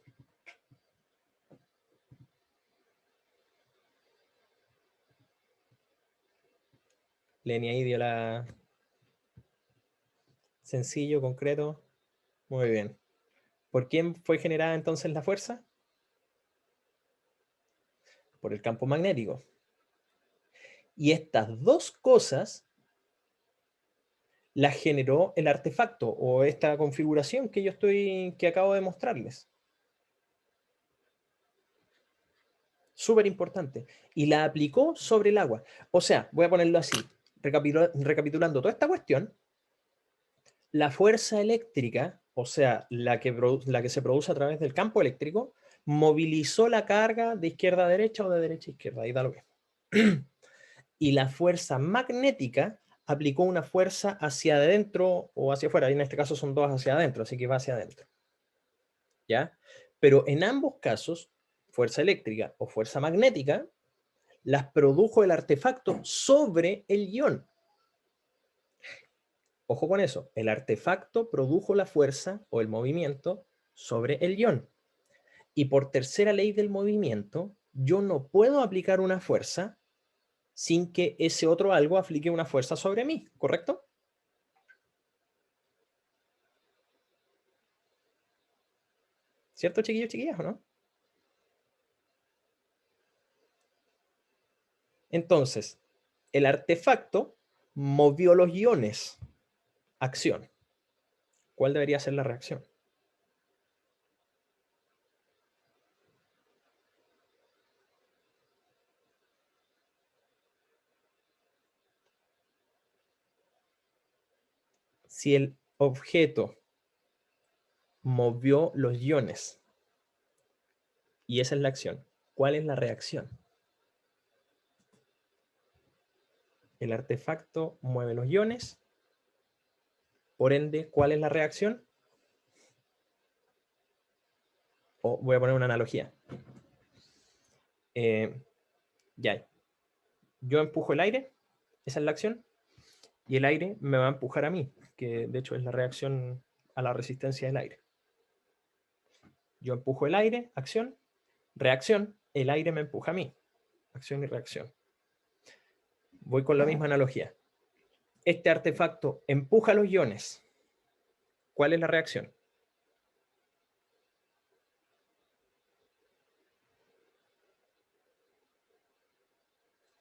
Lenia ahí dio la... Sencillo, concreto. Muy bien. ¿Por quién fue generada entonces la fuerza? Por el campo magnético. Y estas dos cosas las generó el artefacto o esta configuración que acabo de mostrarles. Súper importante. Y la aplicó sobre el agua. O sea, voy a ponerlo así, recapitulando toda esta cuestión, la fuerza eléctrica, o sea, la que se produce a través del campo eléctrico, movilizó la carga de izquierda a derecha o de derecha a izquierda, ahí da lo mismo. Y la fuerza magnética aplicó una fuerza hacia adentro o hacia afuera, y en este caso son dos hacia adentro, así que va hacia adentro. ¿Ya? Pero en ambos casos fuerza eléctrica o fuerza magnética, las produjo el artefacto sobre el ion. Ojo con eso, el artefacto produjo la fuerza o el movimiento sobre el ion. Y por tercera ley del movimiento, yo no puedo aplicar una fuerza sin que ese otro algo aplique una fuerza sobre mí, ¿correcto? ¿Cierto, chiquillos, chiquillas, o no? Entonces, el artefacto movió los iones. Acción. ¿Cuál debería ser la reacción? Si el objeto movió los iones y esa es la acción, ¿cuál es la reacción? El artefacto mueve los iones, por ende, ¿cuál es la reacción? O voy a poner una analogía. Ya, yo empujo el aire, esa es la acción, y el aire me va a empujar a mí, que de hecho es la reacción a la resistencia del aire. Yo empujo el aire, acción, reacción, el aire me empuja a mí, acción y reacción. Voy con la misma analogía. Este artefacto empuja los iones. ¿Cuál es la reacción?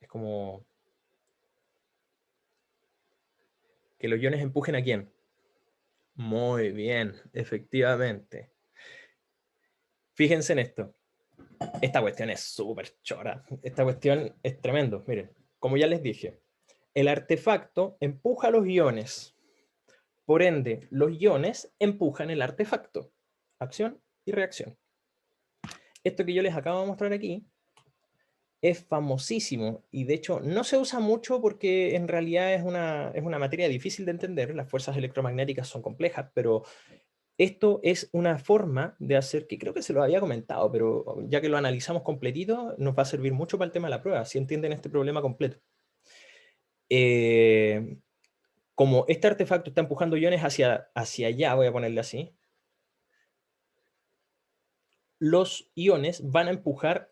Es como que los iones empujen a quién. Muy bien, efectivamente. Fíjense en esto. Esta cuestión es súper chora. Esta cuestión es tremendo. Miren, como ya les dije, el artefacto empuja los iones. Por ende, los iones empujan el artefacto. Acción y reacción. Esto que yo les acabo de mostrar aquí es famosísimo y de hecho no se usa mucho porque en realidad es una materia difícil de entender. Las fuerzas electromagnéticas son complejas, pero esto es una forma de hacer, que creo que se lo había comentado, pero ya que lo analizamos completito, nos va a servir mucho para el tema de la prueba, si entienden este problema completo. Como este artefacto está empujando iones hacia allá, voy a ponerle así, los iones van a empujar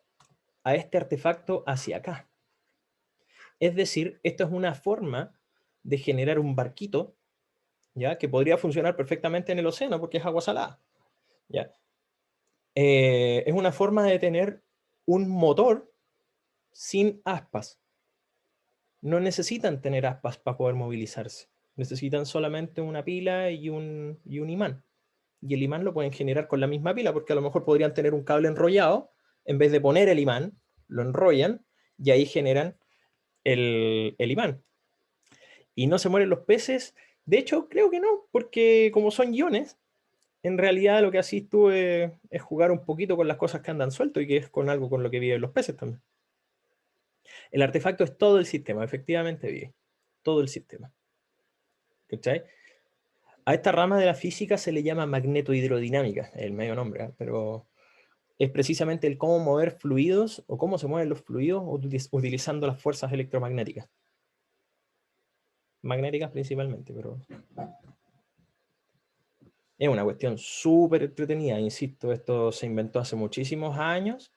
a este artefacto hacia acá. Es decir, esto es una forma de generar un barquito, ¿ya? Que podría funcionar perfectamente en el océano porque es agua salada, ¿ya? Es una forma de tener un motor sin aspas. No necesitan tener aspas para poder movilizarse. Necesitan solamente una pila y un imán. Y el imán lo pueden generar con la misma pila, porque a lo mejor podrían tener un cable enrollado, en vez de poner el imán, lo enrollan y ahí generan el imán. ¿Y no se mueren los peces? De hecho, creo que no, porque como son iones, en realidad lo que así tú es jugar un poquito con las cosas que andan sueltos y que es con algo con lo que viven los peces también. El artefacto es todo el sistema, efectivamente vive. Todo el sistema. ¿Cachai? A esta rama de la física se le llama magnetohidrodinámica, el medio nombre, ¿eh? Pero es precisamente el cómo mover fluidos o cómo se mueven los fluidos utilizando las fuerzas electromagnéticas. Magnéticas principalmente, pero es una cuestión súper entretenida, insisto, esto se inventó hace muchísimos años.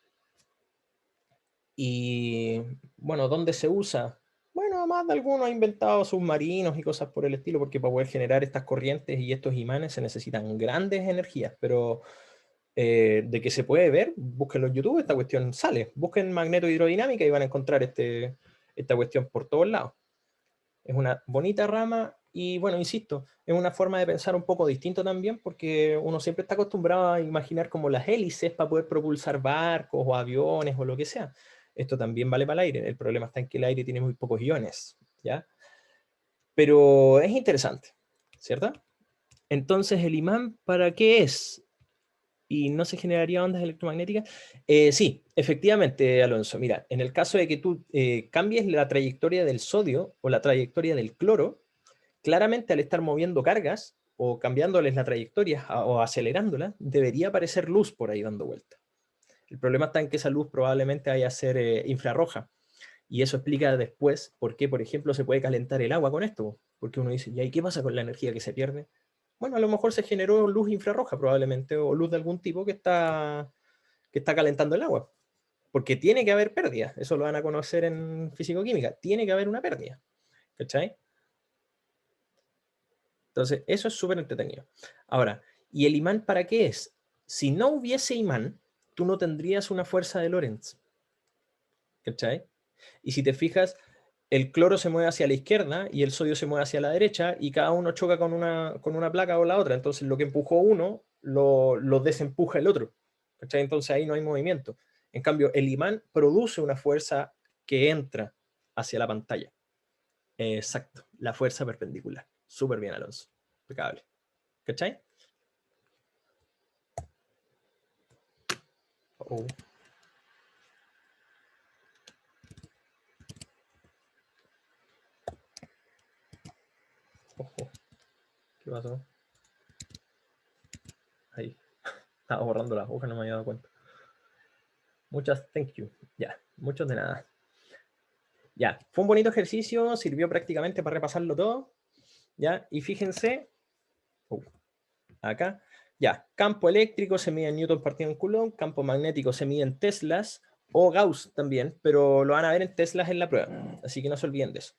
Y bueno, ¿dónde se usa? Bueno, más de algunos ha inventado submarinos y cosas por el estilo, porque para poder generar estas corrientes y estos imanes se necesitan grandes energías, pero de que se puede ver, búsquenlo en YouTube, esta cuestión sale. Busquen magnetohidrodinámica y van a encontrar esta cuestión por todos lados. Es una bonita rama y bueno, insisto, es una forma de pensar un poco distinto también, porque uno siempre está acostumbrado a imaginar como las hélices para poder propulsar barcos o aviones o lo que sea. Esto también vale para el aire. El problema está en que el aire tiene muy pocos iones, ¿ya? Pero es interesante, ¿cierto? Entonces, ¿el imán para qué es? ¿Y no se generaría ondas electromagnéticas? Sí, efectivamente, Alonso. Mira, en el caso de que tú cambies la trayectoria del sodio o la trayectoria del cloro, claramente al estar moviendo cargas o cambiándoles la trayectoria o acelerándola, debería aparecer luz por ahí dando vuelta. El problema está en que esa luz probablemente vaya a ser infrarroja. Y eso explica después por qué, por ejemplo, se puede calentar el agua con esto. Porque uno dice, ¿y qué pasa con la energía que se pierde? Bueno, a lo mejor se generó luz infrarroja probablemente, o luz de algún tipo que está calentando el agua. Porque tiene que haber pérdida. Eso lo van a conocer en físico-química. Tiene que haber una pérdida. ¿Cachai? Entonces, eso es súper entretenido. Ahora, ¿y el imán para qué es? Si no hubiese imán, tú no tendrías una fuerza de Lorentz. ¿Cachai? Y si te fijas, el cloro se mueve hacia la izquierda y el sodio se mueve hacia la derecha y cada uno choca con una placa o la otra. Entonces, lo que empujó uno lo desempuja el otro. ¿Cachai? Entonces, ahí no hay movimiento. En cambio, el imán produce una fuerza que entra hacia la pantalla. Exacto, la fuerza perpendicular. Súper bien, Alonso. Impecable. ¿Cachai? Oh. Ojo. ¿Qué pasó? Ahí. Estaba borrando las hojas, no me había dado cuenta. Muchas thank you. Ya, muchos de nada. Ya, fue un bonito ejercicio, sirvió prácticamente para repasarlo todo. Ya, y fíjense, acá, ya, campo eléctrico se mide en Newton partido en Coulomb, campo magnético se mide en Teslas o Gauss también, pero lo van a ver en Teslas en la prueba, así que no se olviden de eso.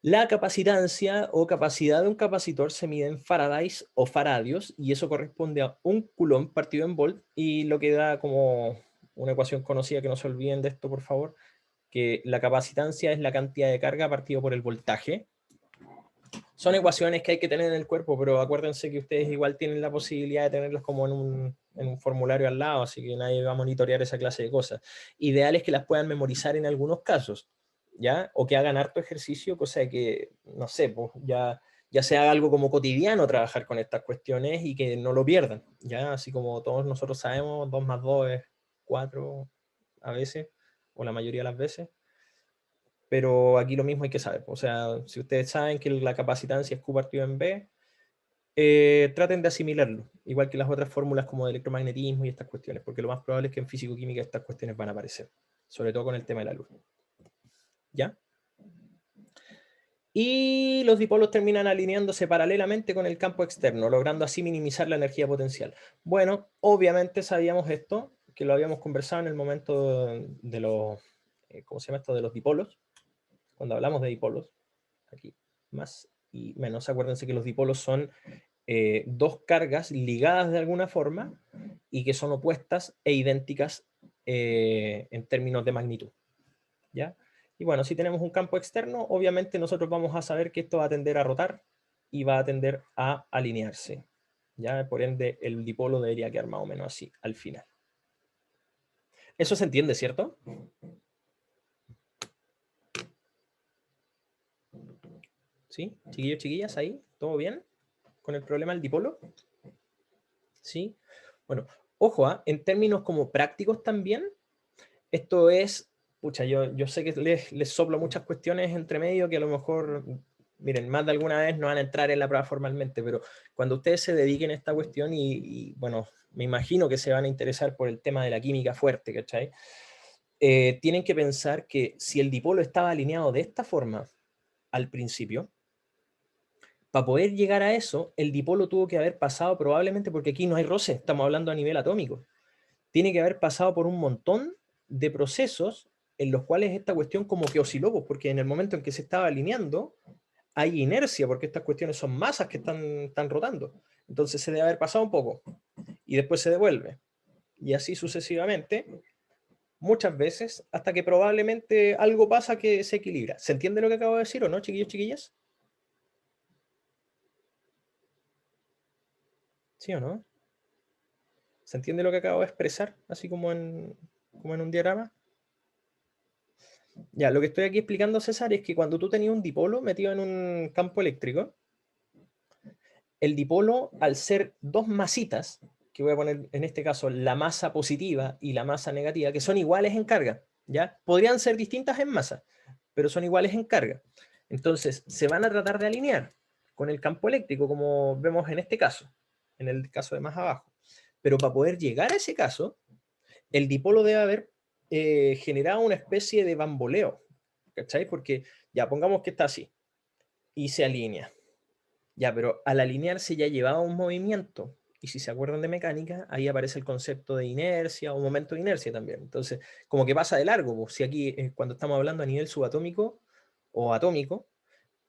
La capacitancia o capacidad de un capacitor se mide en Faraday o faradios y eso corresponde a un Coulomb partido en volt y lo que da como una ecuación conocida, que no se olviden de esto por favor, que la capacitancia es la cantidad de carga partido por el voltaje. Son ecuaciones que hay que tener en el cuerpo, pero acuérdense que ustedes igual tienen la posibilidad de tenerlas como en un formulario al lado, así que nadie va a monitorear esa clase de cosas. Ideal es que las puedan memorizar en algunos casos, ¿ya? O que hagan harto ejercicio, cosa de que, no sé, pues ya se haga algo como cotidiano trabajar con estas cuestiones y que no lo pierdan, ¿ya? Así como todos nosotros sabemos, 2 más 2 es 4 a veces, o la mayoría de las veces. Pero aquí lo mismo hay que saber. O sea, si ustedes saben que la capacitancia es Q partido en B, traten de asimilarlo, igual que las otras fórmulas como de electromagnetismo y estas cuestiones, porque lo más probable es que en físico-química estas cuestiones van a aparecer, sobre todo con el tema de la luz. ¿Ya? Y los dipolos terminan alineándose paralelamente con el campo externo, logrando así minimizar la energía potencial. Bueno, obviamente sabíamos esto, que lo habíamos conversado en el momento de los, ¿cómo se llama esto? De los dipolos, cuando hablamos de dipolos, aquí, más y menos. Acuérdense que los dipolos son dos cargas ligadas de alguna forma y que son opuestas e idénticas en términos de magnitud. ¿Ya? Y bueno, si tenemos un campo externo, obviamente nosotros vamos a saber que esto va a tender a rotar y va a tender a alinearse. ¿Ya? Por ende, el dipolo debería quedar más o menos así al final. Eso se entiende, ¿cierto? ¿Sí? Chiquillos, chiquillas, ahí, ¿todo bien? ¿Con el problema del dipolo? ¿Sí? Bueno, ojo, en términos como prácticos también, esto es, pucha, yo sé que les soplo muchas cuestiones entre medio que a lo mejor, miren, más de alguna vez no van a entrar en la prueba formalmente, pero cuando ustedes se dediquen a esta cuestión bueno, me imagino que se van a interesar por el tema de la química fuerte, ¿cachai? Tienen que pensar que si el dipolo estaba alineado de esta forma al principio, para poder llegar a eso, el dipolo tuvo que haber pasado probablemente, porque aquí no hay roce, estamos hablando a nivel atómico, tiene que haber pasado por un montón de procesos en los cuales esta cuestión como que osciló, porque en el momento en que se estaba alineando, hay inercia, porque estas cuestiones son masas que están rotando. Entonces se debe haber pasado un poco y después se devuelve. Y así sucesivamente, muchas veces, hasta que probablemente algo pasa que se equilibra. ¿Se entiende lo que acabo de decir o no, chiquillos, chiquillas? ¿Sí o no? ¿Se entiende lo que acabo de expresar? Así como en un diagrama. Ya, lo que estoy aquí explicando, César, es que cuando tú tenías un dipolo metido en un campo eléctrico, el dipolo, al ser dos masitas, que voy a poner en este caso la masa positiva y la masa negativa, que son iguales en carga, ¿ya? Podrían ser distintas en masa, pero son iguales en carga. Entonces, se van a tratar de alinear con el campo eléctrico, como vemos en este caso, en el caso de más abajo. Pero para poder llegar a ese caso, el dipolo debe haber generado una especie de bamboleo, ¿cachai? Porque ya pongamos que está así y se alinea. Ya, pero al alinearse ya llevaba un movimiento. Y si se acuerdan de mecánica, ahí aparece el concepto de inercia o momento de inercia también. Entonces, como que pasa de largo. Pues, si aquí, cuando estamos hablando a nivel subatómico o atómico,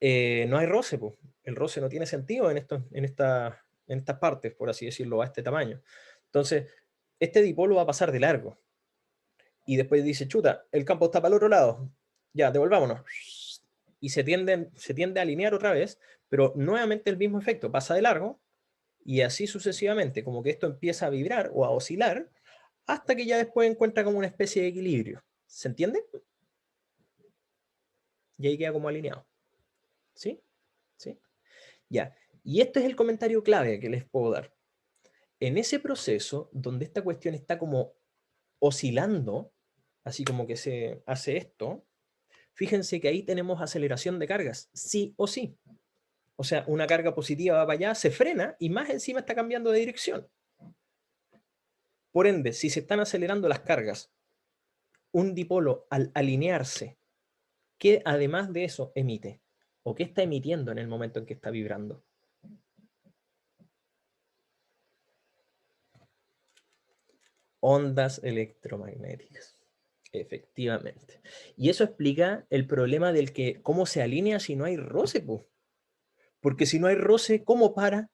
no hay roce. Pues. El roce no tiene sentido en estas partes, por así decirlo, a este tamaño. Entonces, este dipolo va a pasar de largo. Y después dice, chuta, el campo está para el otro lado. Ya, devolvámonos. Y se tiende a alinear otra vez, pero nuevamente el mismo efecto, pasa de largo, y así sucesivamente, como que esto empieza a vibrar o a oscilar, hasta que ya después encuentra como una especie de equilibrio. ¿Se entiende? Y ahí queda como alineado. ¿Sí? ¿Sí? Ya. Y este es el comentario clave que les puedo dar. En ese proceso, donde esta cuestión está como oscilando, así como que se hace esto, fíjense que ahí tenemos aceleración de cargas, sí o sí. O sea, una carga positiva va para allá, se frena y más encima está cambiando de dirección. Por ende, si se están acelerando las cargas, un dipolo al alinearse, ¿qué además de eso emite? ¿O qué está emitiendo en el momento en que está vibrando? Ondas electromagnéticas. Efectivamente. Y eso explica el problema del que cómo se alinea si no hay roce, pues. Porque si no hay roce, ¿cómo para?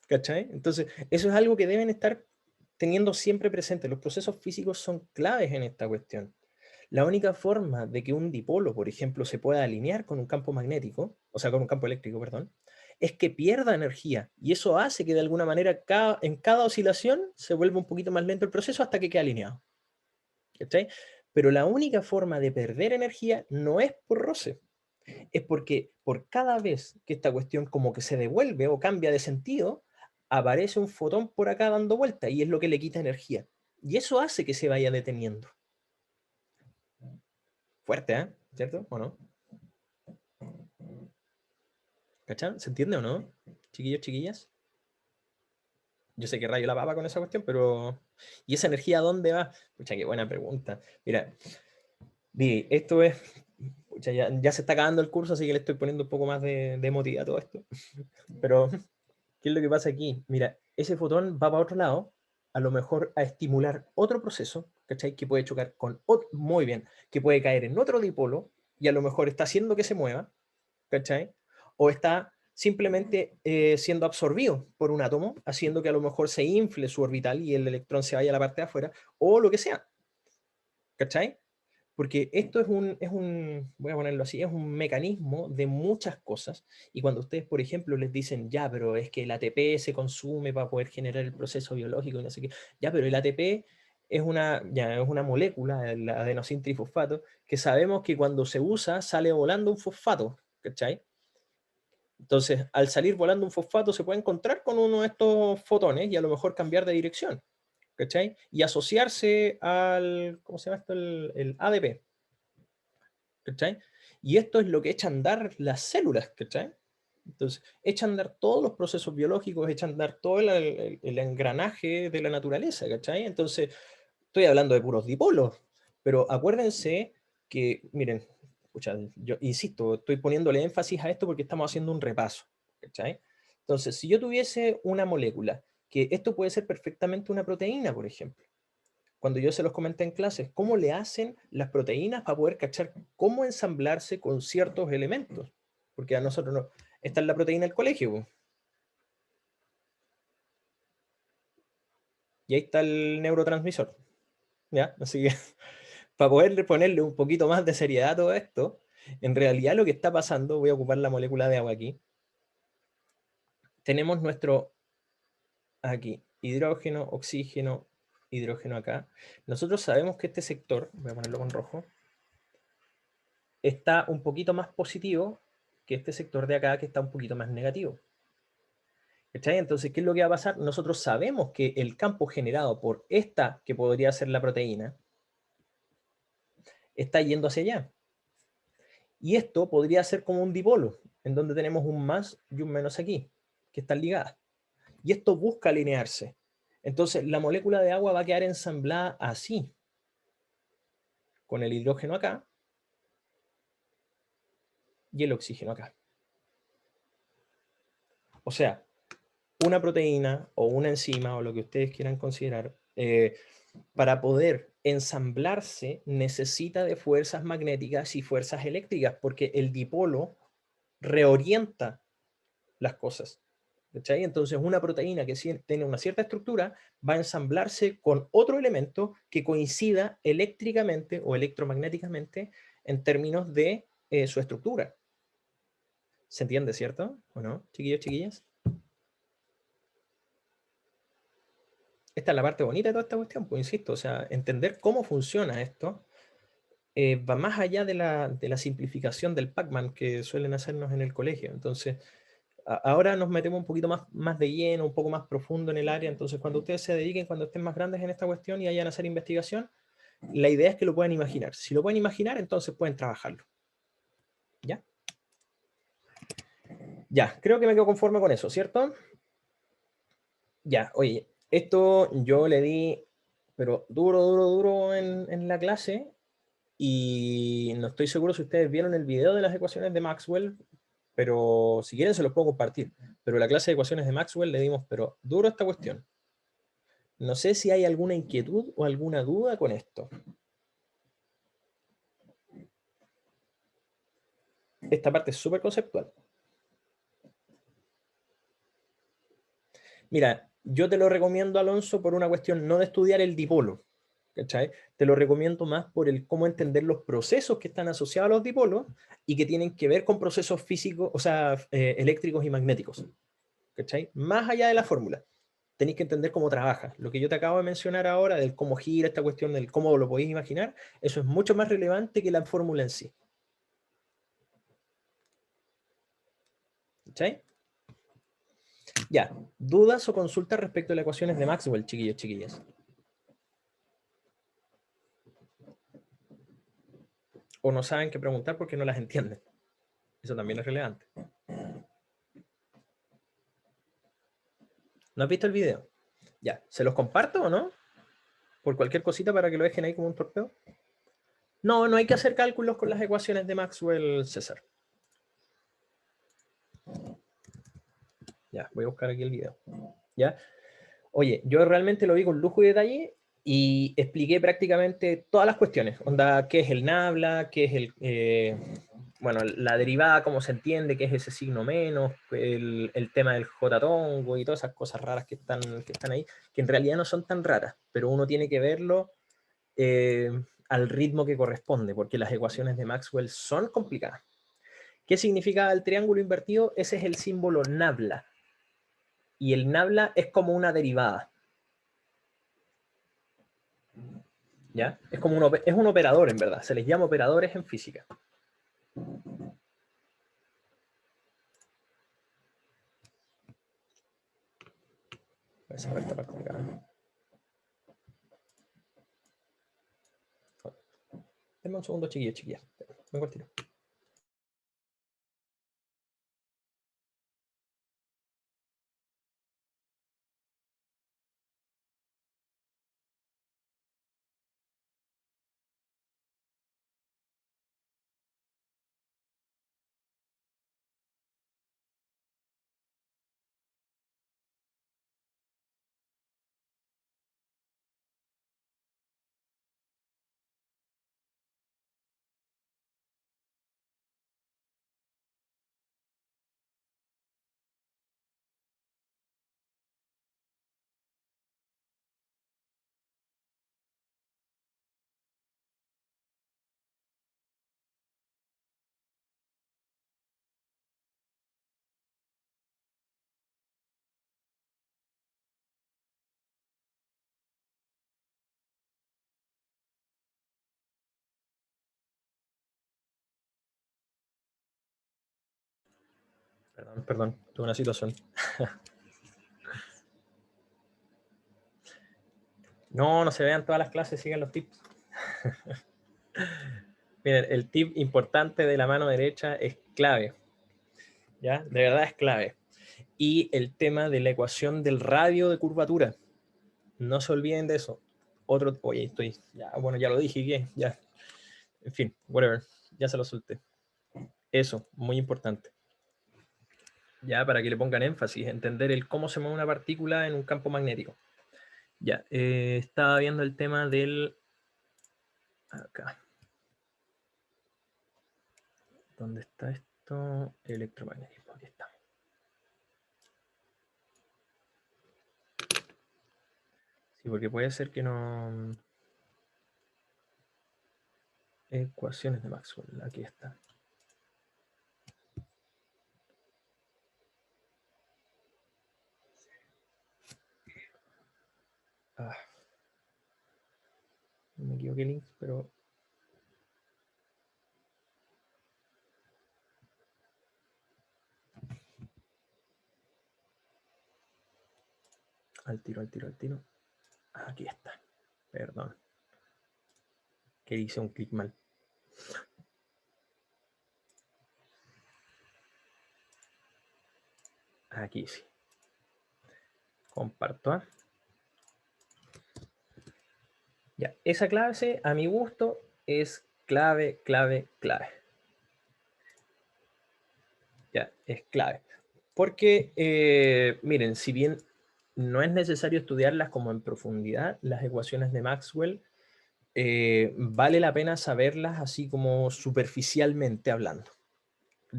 ¿Cachai? Entonces, eso es algo que deben estar teniendo siempre presente. Los procesos físicos son claves en esta cuestión. La única forma de que un dipolo, por ejemplo, se pueda alinear con un campo magnético, o sea, con un campo eléctrico, perdón, es que pierda energía. Y eso hace que de alguna manera en cada oscilación se vuelva un poquito más lento el proceso hasta que quede alineado. ¿Cachai? Pero la única forma de perder energía no es por roce, es porque por cada vez que esta cuestión como que se devuelve o cambia de sentido, aparece un fotón por acá dando vuelta y es lo que le quita energía. Y eso hace que se vaya deteniendo. Fuerte, ¿eh? ¿Cierto? ¿O no? ¿Cachan? ¿Se entiende o no? Chiquillos, chiquillas. Yo sé que rayo la papa con esa cuestión, pero... ¿Y esa energía dónde va? Pucha, qué buena pregunta. Mira, esto es... Pucha, ya se está acabando el curso, así que le estoy poniendo un poco más de emotividad a todo esto. Pero, ¿qué es lo que pasa aquí? Mira, ese fotón va para otro lado, a lo mejor a estimular otro proceso, ¿cachai? Que puede chocar con otro, muy bien, que puede caer en otro dipolo y a lo mejor está haciendo que se mueva, ¿cachai? O está simplemente siendo absorbido por un átomo, haciendo que a lo mejor se infle su orbital y el electrón se vaya a la parte de afuera, o lo que sea, ¿cachai? Porque esto voy a ponerlo así, es un mecanismo de muchas cosas. Y cuando ustedes, por ejemplo, les dicen, ya, pero es que el ATP se consume para poder generar el proceso biológico y no sé qué, ya, pero el ATP es una molécula, el adenosintrifosfato, que sabemos que cuando se usa sale volando un fosfato, ¿cachai? Entonces, al salir volando un fosfato se puede encontrar con uno de estos fotones y a lo mejor cambiar de dirección, ¿cachai? Y asociarse al, ¿cómo se llama esto? El ADP, ¿cachai? Y esto es lo que echa a andar las células, ¿cachai? Entonces, echa a andar todos los procesos biológicos, echa a andar todo el engranaje de la naturaleza, ¿cachai? Entonces, estoy hablando de puros dipolos, pero acuérdense que, miren, escucha, yo insisto, estoy poniéndole énfasis a esto porque estamos haciendo un repaso, ¿cachai? Entonces, si yo tuviese una molécula, que esto puede ser perfectamente una proteína, por ejemplo, cuando yo se los comenté en clases, cómo le hacen las proteínas para poder cachar cómo ensamblarse con ciertos elementos. Porque a nosotros no. Esta es la proteína del colegio, po. Y ahí está el neurotransmisor. ¿Ya? Así que para poder ponerle un poquito más de seriedad a todo esto, en realidad lo que está pasando, voy a ocupar la molécula de agua aquí, tenemos nuestro, aquí, hidrógeno, oxígeno, hidrógeno acá. Nosotros sabemos que este sector, voy a ponerlo con rojo, está un poquito más positivo que este sector de acá que está un poquito más negativo. ¿Cachai? Entonces, ¿qué es lo que va a pasar? Nosotros sabemos que el campo generado por esta, que podría ser la proteína, está yendo hacia allá. Y esto podría ser como un dipolo, en donde tenemos un más y un menos aquí, que están ligadas. Y esto busca alinearse. Entonces, la molécula de agua va a quedar ensamblada así, con el hidrógeno acá y el oxígeno acá. O sea, una proteína o una enzima o lo que ustedes quieran considerar, para poder ensamblarse necesita de fuerzas magnéticas y fuerzas eléctricas, porque el dipolo reorienta las cosas. ¿Cachai? Entonces una proteína que tiene una cierta estructura va a ensamblarse con otro elemento que coincida eléctricamente o electromagnéticamente en términos de su estructura. ¿Se entiende, cierto? ¿O no, chiquillos, chiquillas? Esta es la parte bonita de toda esta cuestión, pues insisto, o sea, entender cómo funciona esto va más allá de la simplificación del Pac-Man que suelen hacernos en el colegio. Entonces, ahora nos metemos un poquito más de lleno, un poco más profundo en el área. Entonces, cuando ustedes se dediquen, cuando estén más grandes en esta cuestión y vayan a hacer investigación, la idea es que lo puedan imaginar. Si lo pueden imaginar, entonces pueden trabajarlo. ¿Ya? Ya, creo que me quedo conforme con eso, ¿cierto? Ya, oye, esto yo le di, pero duro en la clase, y no estoy seguro si ustedes vieron el video de las ecuaciones de Maxwell, pero si quieren se los puedo compartir. Pero la clase de ecuaciones de Maxwell le dimos, pero duro esta cuestión. No sé si hay alguna inquietud o alguna duda con esto. Esta parte es súper conceptual. Mira, yo te lo recomiendo, Alonso, por una cuestión no de estudiar el dipolo, ¿cachai? Te lo recomiendo más por el cómo entender los procesos que están asociados a los dipolos y que tienen que ver con procesos físicos, o sea, eléctricos y magnéticos, ¿cachai? Más allá de la fórmula. Tenéis que entender cómo trabaja. Lo que yo te acabo de mencionar ahora, del cómo gira esta cuestión, del cómo lo podéis imaginar, eso es mucho más relevante que la fórmula en sí. ¿Cachai? Ya, ¿dudas o consultas respecto a las ecuaciones de Maxwell, chiquillos, chiquillas? O no saben qué preguntar porque no las entienden. Eso también es relevante. ¿No has visto el video? Ya, ¿se los comparto o no? Por cualquier cosita para que lo dejen ahí como un torpeo. No, no hay que hacer cálculos con las ecuaciones de Maxwell, César. Ya, voy a buscar aquí el video. ¿Ya? Oye, yo realmente lo vi con lujo y detalle y expliqué prácticamente todas las cuestiones. Onda, ¿qué es el nabla? ¿Qué es bueno, la derivada, cómo se entiende? ¿Qué es ese signo menos? El tema del J-tongo y todas esas cosas raras que están ahí, que en realidad no son tan raras, pero uno tiene que verlo al ritmo que corresponde, porque las ecuaciones de Maxwell son complicadas. ¿Qué significa el triángulo invertido? Ese es el símbolo nabla. Y el nabla es como una derivada. ¿Ya? Es como es un operador, en verdad. Se les llama operadores en física. Voy a cerrar esta parte de acá. Denme un segundo, chiquillos, chiquillas. Vengo al tiro. Perdón, tuve una situación. No se vean todas las clases, sigan los tips. Miren, el tip importante de la mano derecha es clave. ¿Ya? De verdad es clave. Y el tema de la ecuación del radio de curvatura. No se olviden de eso. Otro, oye, estoy, ya, bueno, ya lo dije, ¿qué? Ya, en fin, whatever, ya se lo solté. Eso, muy importante. Ya, para que le pongan énfasis, entender el cómo se mueve una partícula en un campo magnético. Ya, estaba viendo el tema del... Acá. ¿Dónde está esto? Electromagnetismo, aquí está. Sí, porque puede ser que no... Ecuaciones de Maxwell, aquí está. Ah, me equivoqué link, pero... Al tiro, al tiro, al tiro. Aquí está. Perdón. Que hice un clic mal. Aquí sí. Comparto. ¿Eh? Ya, esa clase, a mi gusto, es clave, clave, clave. Ya, es clave. Porque, miren, si bien no es necesario estudiarlas como en profundidad, las ecuaciones de Maxwell, vale la pena saberlas así como superficialmente hablando.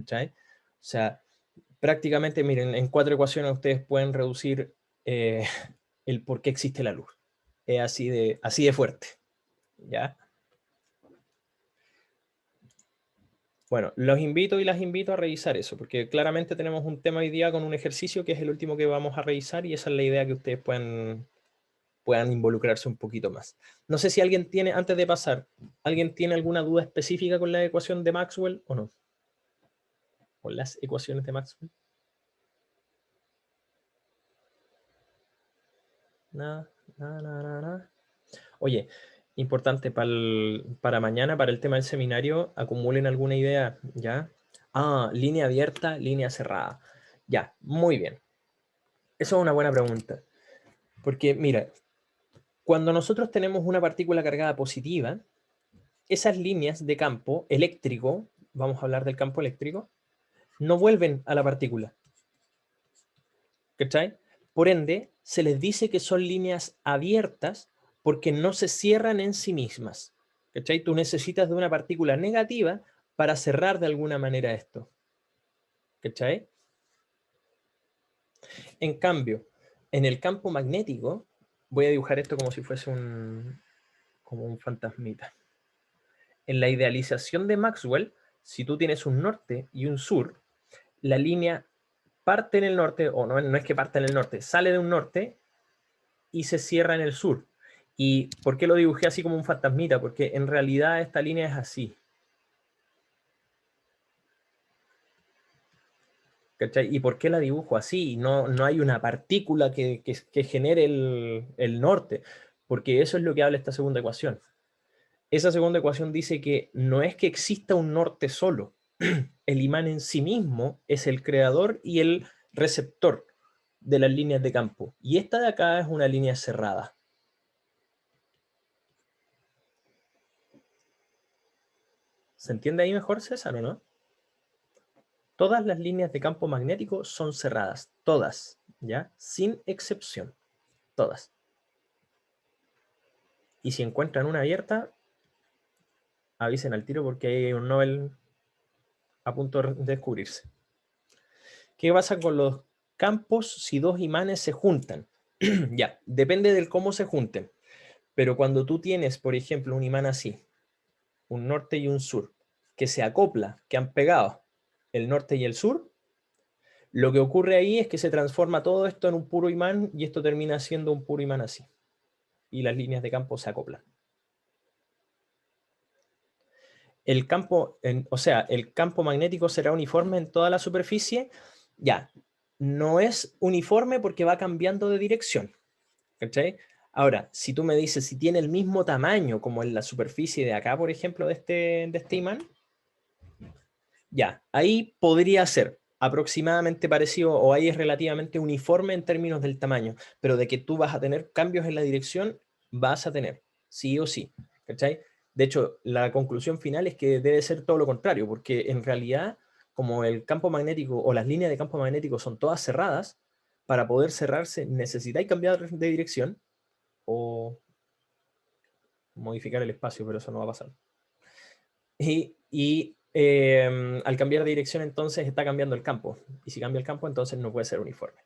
¿Sí? O sea, prácticamente, miren, en 4 ecuaciones ustedes pueden reducir el por qué existe la luz. Es así de fuerte. ¿Ya? Bueno, los invito y las invito a revisar eso, porque claramente tenemos un tema hoy día con un ejercicio que es el último que vamos a revisar y esa es la idea que ustedes puedan involucrarse un poquito más. No sé si alguien tiene, antes de pasar, ¿alguien tiene alguna duda específica con la ecuación de Maxwell o no? ¿Con las ecuaciones de Maxwell? Nada, nada, nada, nada, nada. Oye, importante para mañana, para el tema del seminario, acumulen alguna idea, ¿ya? Ah, línea abierta, línea cerrada. Ya, muy bien. Eso es una buena pregunta. Porque, mira, cuando nosotros tenemos una partícula cargada positiva, esas líneas de campo eléctrico, vamos a hablar del campo eléctrico, no vuelven a la partícula. ¿Cachai? Por ende, se les dice que son líneas abiertas porque no se cierran en sí mismas. ¿Cachai? Tú necesitas de una partícula negativa para cerrar de alguna manera esto. ¿Cachai? En cambio, en el campo magnético, voy a dibujar esto como si fuese como un fantasmita. En la idealización de Maxwell, si tú tienes un norte y un sur, la línea parte en el norte, o no es que parte en el norte, sale de un norte y se cierra en el sur. ¿Y por qué lo dibujé así como un fantasmita? Porque en realidad esta línea es así. ¿Cachai? ¿Y por qué la dibujo así? No hay una partícula que genere el norte, porque eso es lo que habla esta segunda ecuación. Esa segunda ecuación dice que no es que exista un norte solo, el imán en sí mismo es el creador y el receptor de las líneas de campo. Y esta de acá es una línea cerrada. ¿Se entiende ahí mejor, César, o no? Todas las líneas de campo magnético son cerradas, todas, ¿ya? Sin excepción, todas. Y si encuentran una abierta, avisen al tiro porque hay un Nobel a punto de descubrirse. ¿Qué pasa con los campos si dos imanes se juntan? Ya, depende del cómo se junten. Pero cuando tú tienes, por ejemplo, un imán así, un norte y un sur, que se acopla, que han pegado el norte y el sur, lo que ocurre ahí es que se transforma todo esto en un puro imán y esto termina siendo un puro imán así. Y las líneas de campo se acoplan. El campo, o sea, el campo magnético será uniforme en toda la superficie. Ya, no es uniforme porque va cambiando de dirección. ¿Cachai? Ahora, si tú me dices si tiene el mismo tamaño como en la superficie de acá, por ejemplo, de este imán, ya, ahí podría ser. aproximadamente parecido o ahí es relativamente uniforme en términos del tamaño, pero de que tú vas a tener cambios en la dirección, vas a tener, sí o sí, ¿cachai? De hecho, la conclusión final es que debe ser todo lo contrario, porque en realidad, como el campo magnético o las líneas de campo magnético son todas cerradas, para poder cerrarse necesitáis cambiar de dirección o modificar el espacio, pero eso no va a pasar. Al cambiar de dirección, entonces está cambiando el campo. Y si cambia el campo, entonces no puede ser uniforme.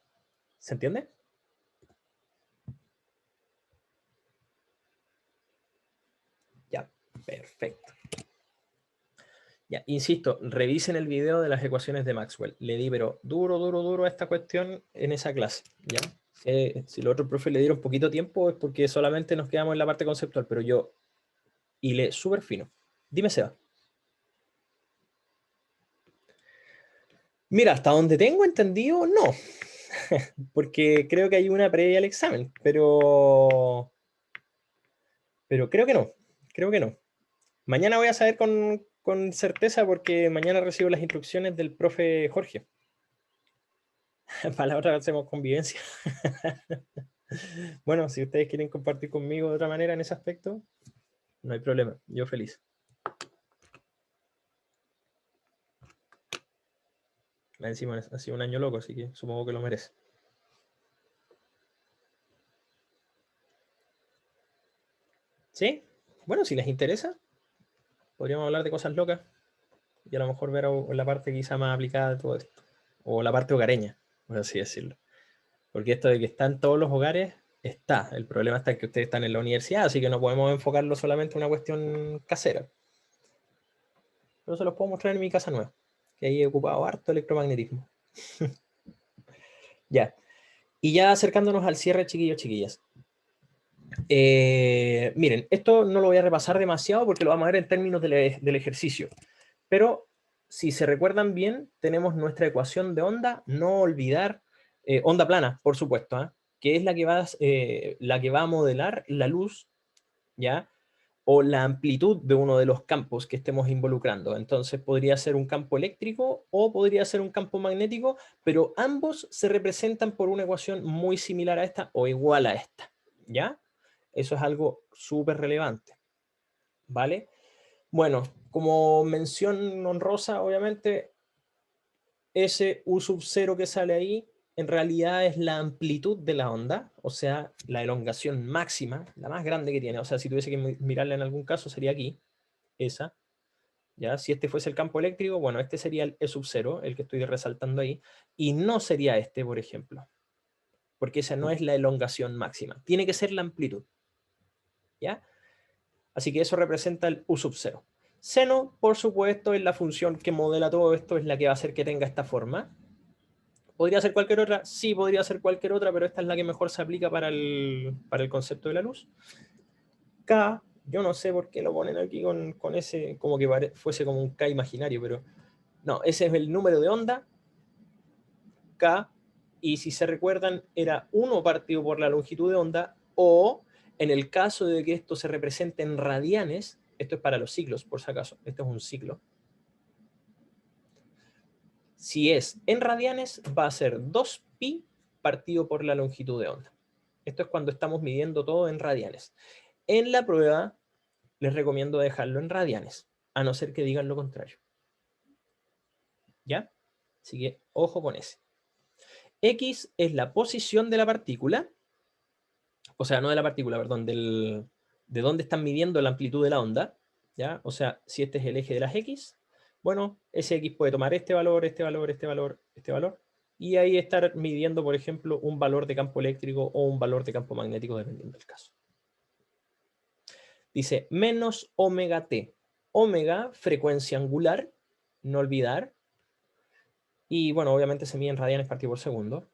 ¿Se entiende? Ya, perfecto. Ya, insisto, revisen el video de las ecuaciones de Maxwell. Le di, pero duro a esta cuestión en esa clase. ¿Ya? Si los otros profes le dieron poquito tiempo es porque solamente nos quedamos en la parte conceptual, pero yo hilé súper fino. Dime, Seba. Mira, hasta donde tengo entendido, no. Porque creo que hay una previa al examen, pero creo que no. Creo que no. Mañana voy a saber con certeza porque mañana recibo las instrucciones del profe Jorge. Para la otra hacemos convivencia. Bueno, si ustedes quieren compartir conmigo de otra manera en ese aspecto, no hay problema. Yo feliz. Encima ha sido un año loco, así que supongo que lo merece. ¿Sí? Bueno, si les interesa, podríamos hablar de cosas locas y a lo mejor ver la parte quizá más aplicada de todo esto. O la parte hogareña, por así decirlo. Porque esto de que está en todos los hogares, está. El problema está en que ustedes están en la universidad, así que no podemos enfocarlo solamente en una cuestión casera. Pero se los puedo mostrar en mi casa nueva, que ahí he ocupado harto electromagnetismo. Ya. Y ya acercándonos al cierre, chiquillos, chiquillas. Miren, esto no lo voy a repasar demasiado porque lo vamos a ver en términos del ejercicio. Pero si se recuerdan bien, tenemos nuestra ecuación de onda, no olvidar, onda plana, por supuesto, ¿eh? Que es la que va a modelar la luz, ¿ya? O la amplitud de uno de los campos que estemos involucrando. Entonces podría ser un campo eléctrico o podría ser un campo magnético, pero ambos se representan por una ecuación muy similar a esta o igual a esta, ¿ya? Eso es algo súper relevante, ¿vale? Bueno, como mención honrosa, obviamente, ese U sub 0 que sale ahí, en realidad es la amplitud de la onda, o sea, la elongación máxima, la más grande que tiene. O sea, si tuviese que mirarla en algún caso, sería aquí, esa. ¿Ya? Si este fuese el campo eléctrico, bueno, este sería el E sub 0, el que estoy resaltando ahí, y no sería este, por ejemplo, porque esa no es la elongación máxima. Tiene que ser la amplitud. ¿Ya? Así que eso representa el U sub 0. Seno, por supuesto, es la función que modela todo esto, es la que va a hacer que tenga esta forma. ¿Podría ser cualquier otra? Sí, podría ser cualquier otra, pero esta es la que mejor se aplica para el concepto de la luz. K, yo no sé por qué lo ponen aquí con ese, como que fuese como un K imaginario, pero no, ese es el número de onda, K, y si se recuerdan, era 1 partido por la longitud de onda, o en el caso de que esto se represente en radianes, esto es para los ciclos, por si acaso, esto es un ciclo. Si es en radianes, va a ser 2pi partido por la longitud de onda. Esto es cuando estamos midiendo todo en radianes. En la prueba, les recomiendo dejarlo en radianes, a no ser que digan lo contrario. ¿Ya? Así que ojo con ese. X es la posición de la partícula, o sea, no de la partícula, perdón, de dónde están midiendo la amplitud de la onda, ¿ya? O sea, si este es el eje de las X, bueno, ese X puede tomar este valor, este valor, este valor, este valor, y ahí estar midiendo, por ejemplo, un valor de campo eléctrico o un valor de campo magnético, dependiendo del caso. Dice menos omega t. Omega, frecuencia angular, no olvidar. Y bueno, obviamente se mide en radianes partido por segundo.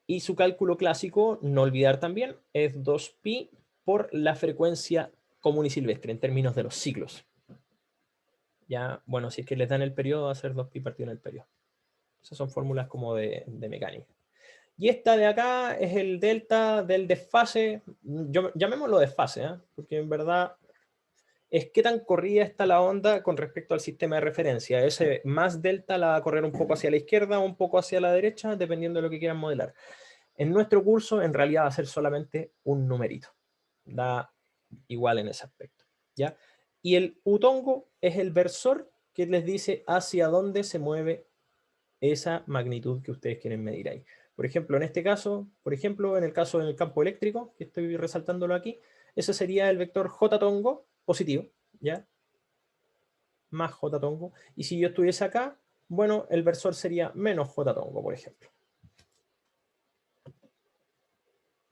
Y su cálculo clásico, no olvidar también, es 2pi por la frecuencia común y silvestre, en términos de los ciclos. Ya, bueno, si es que les dan el periodo, va a ser 2pi partido en el periodo. Esas son fórmulas como de mecánica. Y esta de acá es el delta del desfase, llamémoslo desfase, ¿eh? Porque en verdad es qué tan corrida está la onda con respecto al sistema de referencia. Ese más delta la va a correr un poco hacia la izquierda o un poco hacia la derecha, dependiendo de lo que quieran modelar. En nuestro curso, en realidad, va a ser solamente un numerito. Da igual en ese aspecto, ¿ya? Y el utongo es el versor que les dice hacia dónde se mueve esa magnitud que ustedes quieren medir ahí. Por ejemplo, en este caso, en el caso del campo eléctrico, que estoy resaltándolo aquí, ese sería el vector J tongo positivo, ¿ya? Más J tongo. Y si yo estuviese acá, bueno, el versor sería menos J tongo, por ejemplo.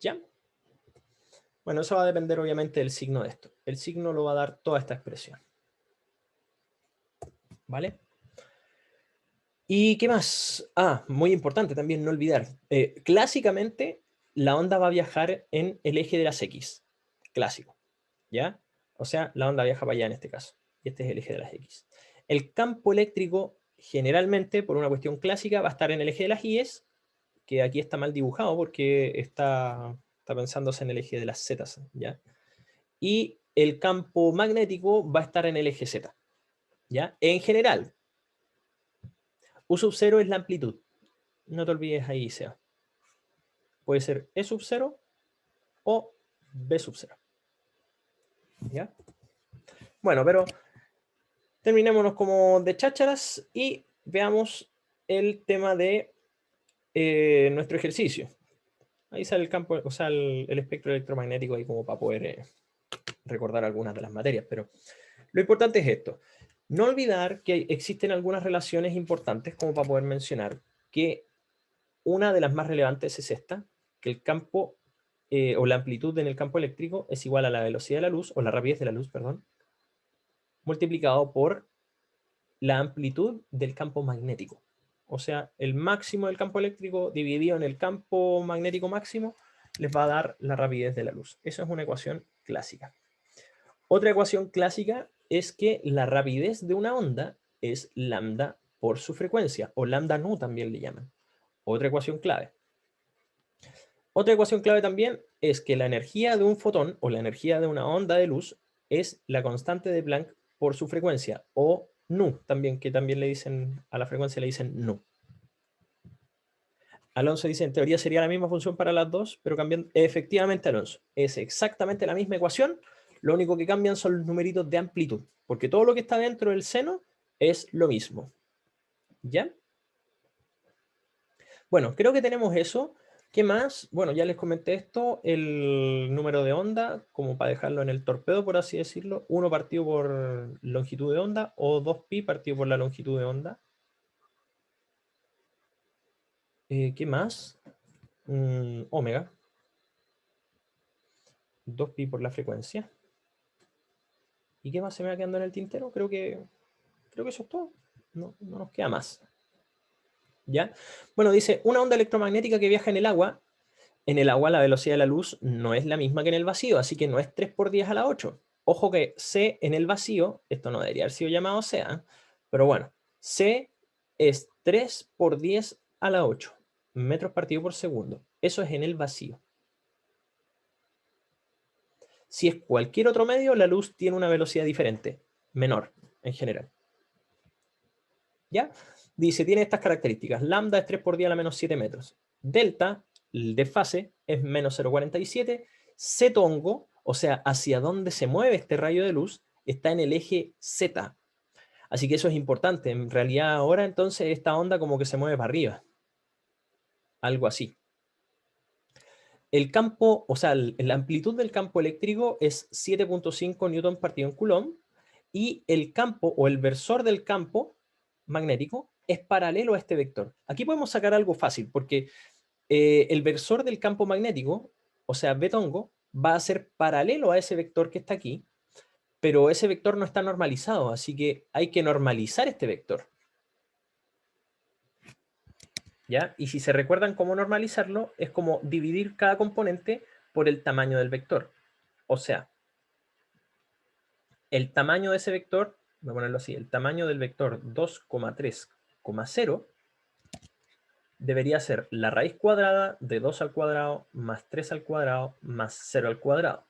¿Ya? Bueno, eso va a depender obviamente del signo de esto. El signo lo va a dar toda esta expresión. ¿Vale? ¿Y qué más? Ah, muy importante también no olvidar. Clásicamente, la onda va a viajar en el eje de las X. Clásico. ¿Ya? O sea, la onda viaja para allá en este caso. Y este es el eje de las X. El campo eléctrico, generalmente, por una cuestión clásica, va a estar en el eje de las Y, que aquí está mal dibujado porque está pensándose en el eje de las Z, ¿ya? Y el campo magnético va a estar en el eje Z, ¿ya? En general, U sub 0 es la amplitud. No te olvides ahí, Seba. Puede ser E sub 0 o B sub 0. ¿Ya? Bueno, pero terminémonos como de chácharas y veamos el tema de nuestro ejercicio. Ahí sale el campo, o sea, el espectro electromagnético ahí como para poder recordar algunas de las materias, pero lo importante es esto. No olvidar que existen algunas relaciones importantes como para poder mencionar que una de las más relevantes es esta, que el campo o la amplitud en el campo eléctrico es igual a la velocidad de la luz, o la rapidez de la luz, perdón, multiplicado por la amplitud del campo magnético. O sea, el máximo del campo eléctrico dividido en el campo magnético máximo les va a dar la rapidez de la luz. Eso es una ecuación clásica. Otra ecuación clásica es que la rapidez de una onda es lambda por su frecuencia, o lambda nu también le llaman. Otra ecuación clave. Otra ecuación clave también es que la energía de un fotón o la energía de una onda de luz es la constante de Planck por su frecuencia, o nu también, que también le dicen a la frecuencia le dicen nu. Alonso dice, en teoría sería la misma función para las dos, pero cambian. Efectivamente, Alonso, es exactamente la misma ecuación, lo único que cambian son los numeritos de amplitud, porque todo lo que está dentro del seno es lo mismo. ¿Ya? Bueno, creo que tenemos eso. ¿Qué más? Bueno, ya les comenté esto, el número de onda, como para dejarlo en el torpedo, por así decirlo, 1 partido por longitud de onda, o 2pi partido por la longitud de onda. ¿Qué más? Omega. 2pi por la frecuencia. ¿Y qué más se me va quedando en el tintero? Creo que eso es todo. No nos queda más. ¿Ya? Bueno, dice, una onda electromagnética que viaja en el agua la velocidad de la luz no es la misma que en el vacío, así que no es 3 por 10 a la 8. Ojo que C en el vacío, esto no debería haber sido llamado C, pero bueno, C es 3 por 10 a la 8 metros partido por segundo. Eso es en el vacío. Si es cualquier otro medio, la luz tiene una velocidad diferente, menor en general. ¿Ya? Dice, tiene estas características. Lambda es 3 por 10 a la menos 7 metros. Delta, el desfase, es menos 0,47. C tongo, o sea, hacia dónde se mueve este rayo de luz, está en el eje Z. Así que eso es importante. En realidad ahora entonces esta onda como que se mueve para arriba. Algo así. El campo, o sea, la amplitud del campo eléctrico es 7.5 newton partido en coulomb, y el campo o el versor del campo magnético es paralelo a este vector. Aquí podemos sacar algo fácil, porque el versor del campo magnético, o sea, B tongo, va a ser paralelo a ese vector que está aquí, pero ese vector no está normalizado, así que hay que normalizar este vector. ¿Ya? Y si se recuerdan cómo normalizarlo, es como dividir cada componente por el tamaño del vector. O sea, el tamaño de ese vector, voy a ponerlo así, el tamaño del vector 2,3,0 debería ser la raíz cuadrada de 2 al cuadrado más 3 al cuadrado más 0 al cuadrado.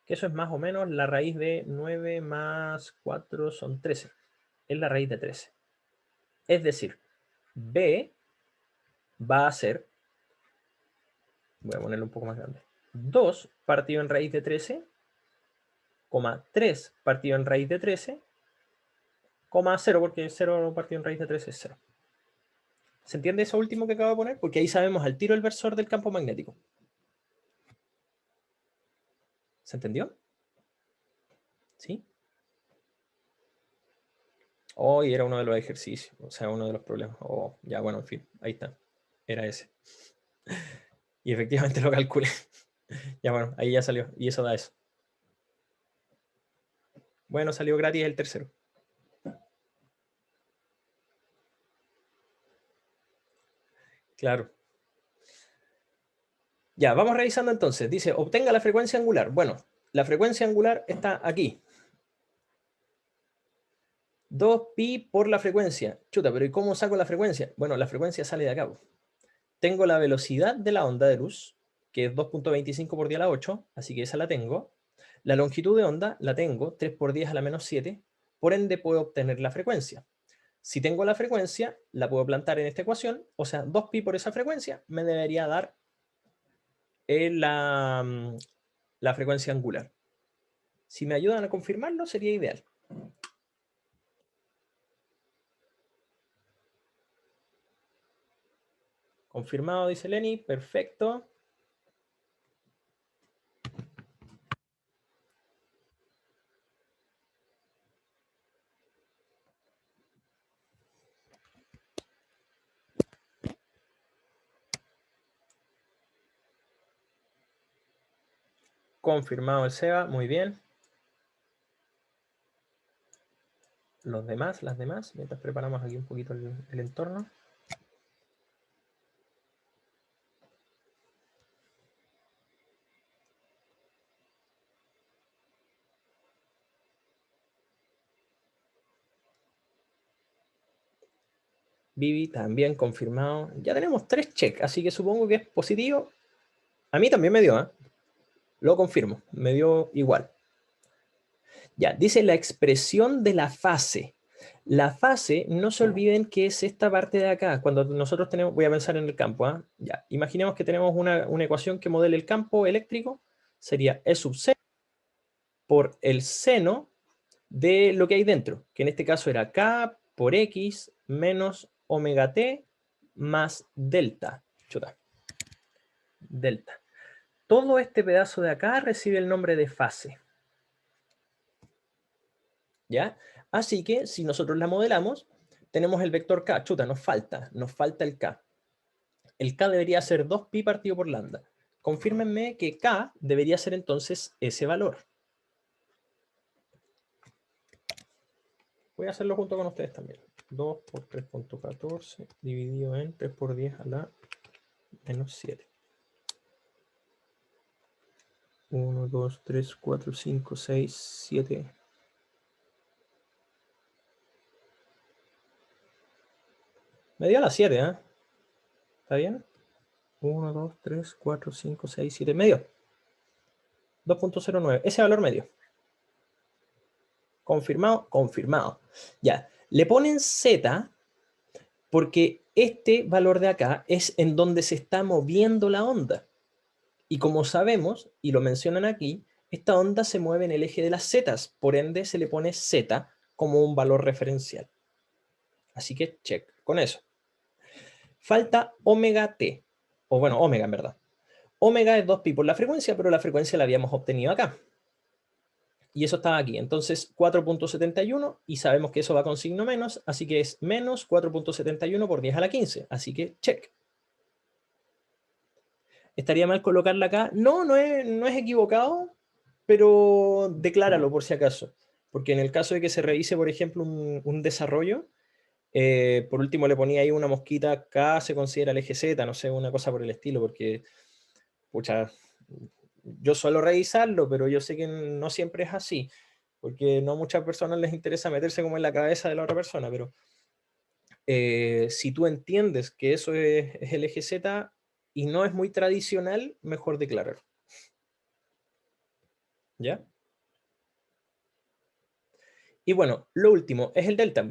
que eso es más o menos la raíz de 9 más 4 son 13. Es la raíz de 13. Es decir, B va a ser, voy a ponerlo un poco más grande, 2 partido en raíz de 13, 3 partido en raíz de 13, 0, porque 0 partido en raíz de 13 es 0. ¿Se entiende eso último que acabo de poner? Porque ahí sabemos al tiro el versor del campo magnético. ¿Se entendió? ¿Sí? Hoy era uno de los ejercicios, o sea, uno de los problemas. Oh, ya, bueno, en fin, ahí está. Era ese. Y efectivamente lo calculé. Ya, bueno, ahí ya salió. Y eso da eso. Bueno, salió gratis el tercero. Claro. Ya, vamos revisando entonces. Dice, obtenga la frecuencia angular. Bueno, la frecuencia angular está aquí. 2pi por la frecuencia. Chuta, pero ¿y cómo saco la frecuencia? Bueno, la frecuencia sale de acá. Tengo la velocidad de la onda de luz, que es 2.25 por 10 a la 8, así que esa la tengo. La longitud de onda la tengo, 3 por 10 a la menos 7, por ende puedo obtener la frecuencia. Si tengo la frecuencia, la puedo plantar en esta ecuación, o sea, 2pi por esa frecuencia me debería dar la frecuencia angular. Si me ayudan a confirmarlo, sería ideal. Confirmado, dice Lenny, perfecto. Confirmado el SEBA, muy bien. Los demás, las demás, mientras preparamos aquí un poquito el entorno. Vivi también confirmado. Ya tenemos 3 check, así que supongo que es positivo. A mí también me dio, ¿eh? Lo confirmo, me dio igual. Ya, dice la expresión de la fase. La fase, no se olviden que es esta parte de acá. Cuando nosotros tenemos, voy a pensar en el campo, ¿eh? Ya, imaginemos que tenemos una ecuación que modele el campo eléctrico. Sería E sub C por el seno de lo que hay dentro, que en este caso era K por X menos omega T más delta. Chuta. Delta. Todo este pedazo de acá recibe el nombre de fase. ¿Ya? Así que si nosotros la modelamos, tenemos el vector K. Chuta, nos falta el K. El K debería ser 2pi partido por lambda. Confírmenme que K debería ser entonces ese valor. Voy a hacerlo junto con ustedes también. 2 por 3.14 dividido en 3 por 10 a la menos 7. 1, 2, 3, 4, 5, 6, 7. Me dio a las 7, ¿eh? ¿Está bien? 1, 2, 3, 4, 5, 6, 7. Medio. 2.09. Ese valor medio. Confirmado, confirmado. Ya. Le ponen Z porque este valor de acá es en donde se está moviendo la onda. Y como sabemos, y lo mencionan aquí, esta onda se mueve en el eje de las zetas. Por ende, se le pone Z como un valor referencial. Así que check con eso. Falta omega t, o bueno, omega en verdad. Omega es 2pi por la frecuencia, pero la frecuencia la habíamos obtenido acá. Y eso estaba aquí. Entonces 4.71 y sabemos que eso va con signo menos, así que es menos 4.71 por 10 a la 15. Así que check. ¿Estaría mal colocarla acá? No, no es equivocado, pero decláralo por si acaso. Porque en el caso de que se revise, por ejemplo, un desarrollo, por último le ponía ahí una mosquita, acá se considera el eje Z, no sé, una cosa por el estilo, porque, pucha, yo suelo revisarlo, pero yo sé que no siempre es así, porque no a muchas personas les interesa meterse como en la cabeza de la otra persona, pero si tú entiendes que eso es el eje Z y no es muy tradicional, mejor declarar. ¿Ya? Y bueno, lo último es el delta.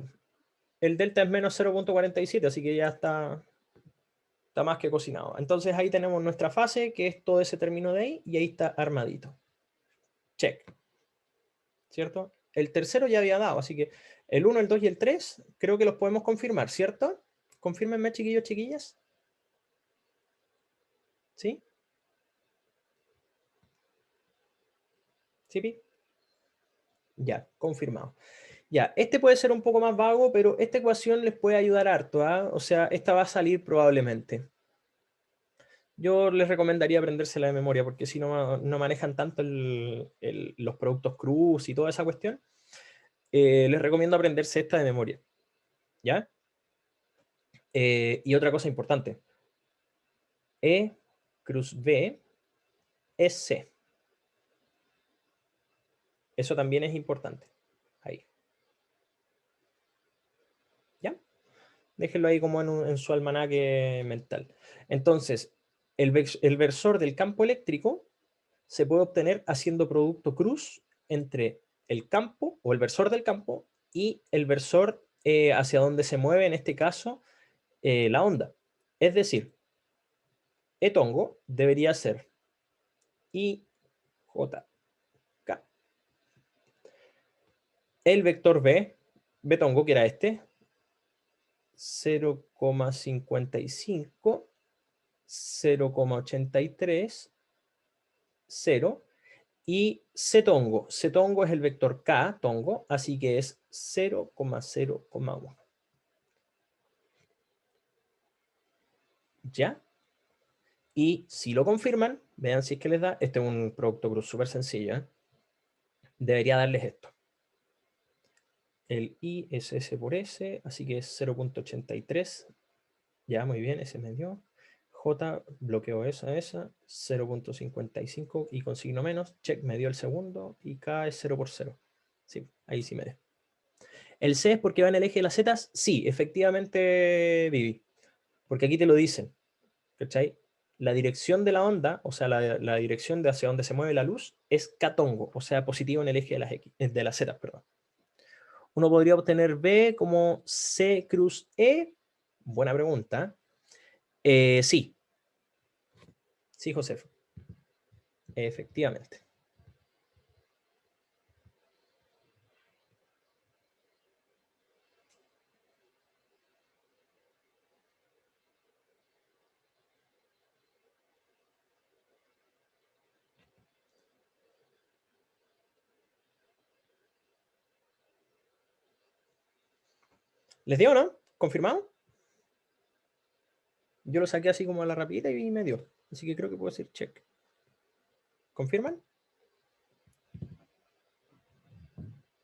El delta es menos 0,47, así que ya está más que cocinado. Entonces ahí tenemos nuestra fase, que es todo ese término de ahí, y ahí está armadito. Check. ¿Cierto? El tercero ya había dado, así que el 1, el 2 y el 3 creo que los podemos confirmar, ¿cierto? Confírmenme, chiquillos, chiquillas. ¿Sí? ¿Sí, Pi? Ya, confirmado. Ya, este puede ser un poco más vago, pero esta ecuación les puede ayudar harto, ¿ah? O sea, esta va a salir probablemente. Yo les recomendaría aprendérsela de memoria, porque si no manejan tanto los productos cruz y toda esa cuestión, les recomiendo aprenderse esta de memoria, ¿ya? Y otra cosa importante, E cruz B es C. Eso también es importante. Ahí, ¿ya? Déjenlo ahí como en su almanaque mental. Entonces, el versor del campo eléctrico se puede obtener haciendo producto cruz entre el campo o el versor del campo y el versor hacia donde se mueve, en este caso, la onda. Es decir, Etongo debería ser IJK. El vector B, Betongo, que era este, 0,55, 0,83, 0. Y Cetongo. Cetongo es el vector K, tongo, así que es 0,0,1. ¿Ya? Y si lo confirman, vean si es que les da, este es un producto cruz súper sencillo, ¿eh? Debería darles esto. El I es S por S, así que es 0,83. Ya, muy bien, ese me dio. J, bloqueo esa, 0,55 y con signo menos. Check, me dio el segundo. Y K es 0 por 0. Sí, ahí sí me dio. ¿El C es porque va en el eje de las Z? Sí, efectivamente, Vivi. Porque aquí te lo dicen. ¿Cachai? La dirección de la onda, o sea, la dirección de hacia donde se mueve la luz, es catongo, o sea, positivo en el eje de las, X, de las Z, perdón. Uno podría obtener B como C cruz E. Buena pregunta. Sí, sí, Josef. Efectivamente. ¿Les dio o no? ¿Confirmado? Yo lo saqué así como a la rapidita y me dio. Así que creo que puedo decir check. ¿Confirman?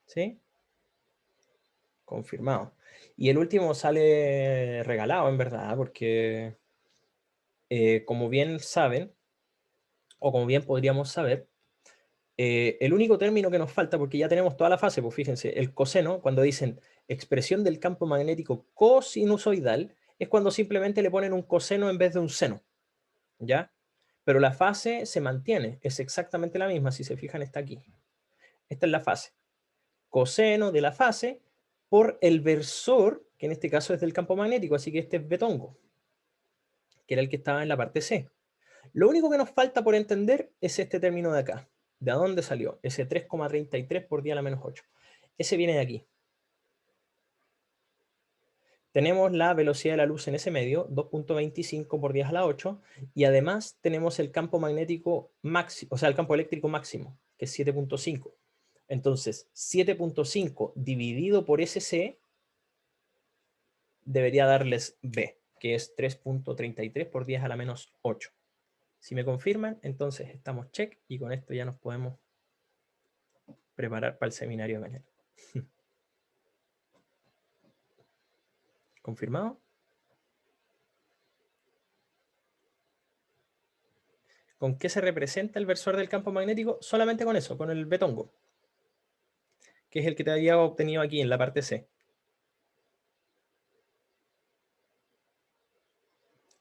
¿Sí? Confirmado. Y el último sale regalado, en verdad, porque como bien saben, o como bien podríamos saber, el único término que nos falta, porque ya tenemos toda la fase, pues fíjense, el coseno, cuando dicen expresión del campo magnético cosinusoidal, es cuando simplemente le ponen un coseno en vez de un seno, ¿ya? Pero la fase se mantiene, es exactamente la misma, si se fijan está aquí. Esta es la fase. Coseno de la fase por el versor, que en este caso es del campo magnético, así que este es Betongo, que era el que estaba en la parte C. Lo único que nos falta por entender es este término de acá. ¿De dónde salió? Ese 3,33 por 10 a la menos 8. Ese viene de aquí. Tenemos la velocidad de la luz en ese medio, 2,25 por 10 a la 8, y además tenemos el campo magnético máximo, o sea, el campo eléctrico máximo, que es 7,5. Entonces, 7,5 dividido por ese C debería darles B, que es 3,33 por 10 a la menos 8. Si me confirman, entonces estamos check y con esto ya nos podemos preparar para el seminario de mañana. ¿Confirmado? ¿Con qué se representa el versor del campo magnético? Solamente con eso, con el betongo, que es el que te había obtenido aquí en la parte C.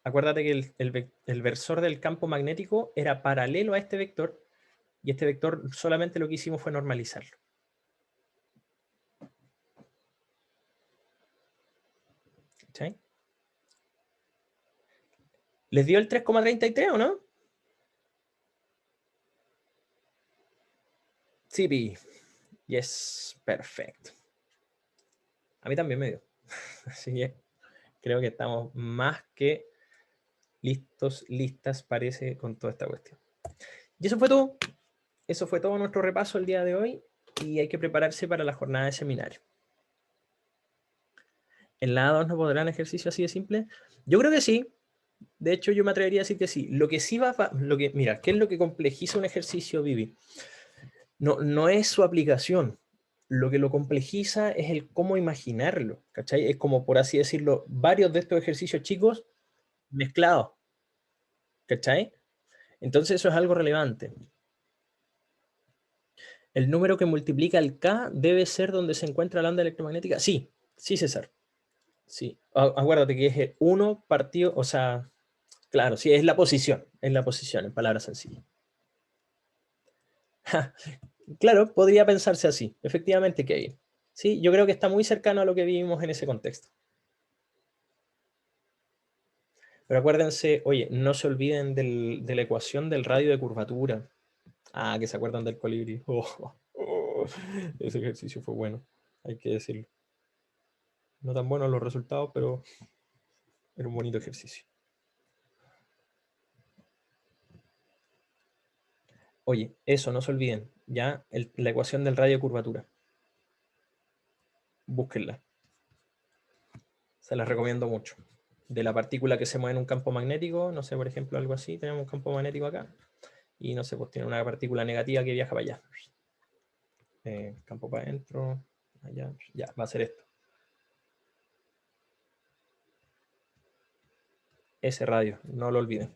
Acuérdate que el versor del campo magnético era paralelo a este vector y este vector solamente lo que hicimos fue normalizarlo. ¿Sí? ¿Les dio el 3,33 o no? Sí, pi. Yes, perfecto. A mí también me dio. Así que creo que estamos más que listos, listas, parece, con toda esta cuestión. Y eso fue todo. Eso fue todo nuestro repaso el día de hoy y hay que prepararse para la jornada de seminario. ¿En la A2 no podrán ejercicio así de simple? Yo creo que sí. De hecho, yo me atrevería a decir que sí. Lo que sí mira, ¿qué es lo que complejiza un ejercicio, Vivi? No es su aplicación. Lo que lo complejiza es el cómo imaginarlo, ¿cachai? Es como, por así decirlo, varios de estos ejercicios chicos mezclados, ¿cachai? Entonces eso es algo relevante. ¿El número que multiplica el K debe ser donde se encuentra la onda electromagnética? Sí, sí, César. Sí. Acuérdate que es 1 partido, o sea, claro, sí, es la posición, en palabras sencillas. Claro, podría pensarse así, efectivamente, Kevin. Sí, yo creo que está muy cercano a lo que vivimos en ese contexto. Pero acuérdense, oye, no se olviden de la ecuación del radio de curvatura. Ah, que se acuerdan del colibrí. Ese ejercicio fue bueno, hay que decirlo. No tan buenos los resultados, pero era un bonito ejercicio. Oye, eso, no se olviden, ya, la ecuación del radio de curvatura. Búsquenla. Se las recomiendo mucho. De la partícula que se mueve en un campo magnético, no sé, por ejemplo, algo así, tenemos un campo magnético acá, y no sé, pues tiene una partícula negativa que viaja para allá. Campo para adentro, allá, ya, va a ser esto. Ese radio, no lo olviden.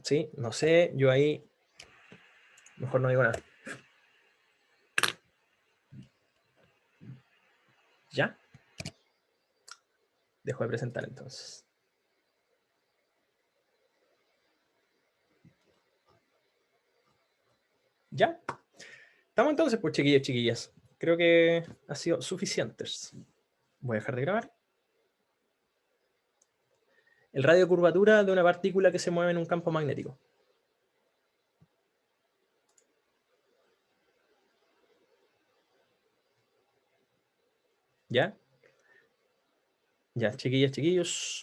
Sí, no sé, yo ahí mejor no digo nada. ¿Ya? Dejo de presentar entonces. ¿Ya? Estamos entonces, pues chiquillos, chiquillas. Creo que ha sido suficientes. Voy a dejar de grabar. El radio de curvatura de una partícula que se mueve en un campo magnético. ¿Ya? Ya, chiquillas, chiquillos.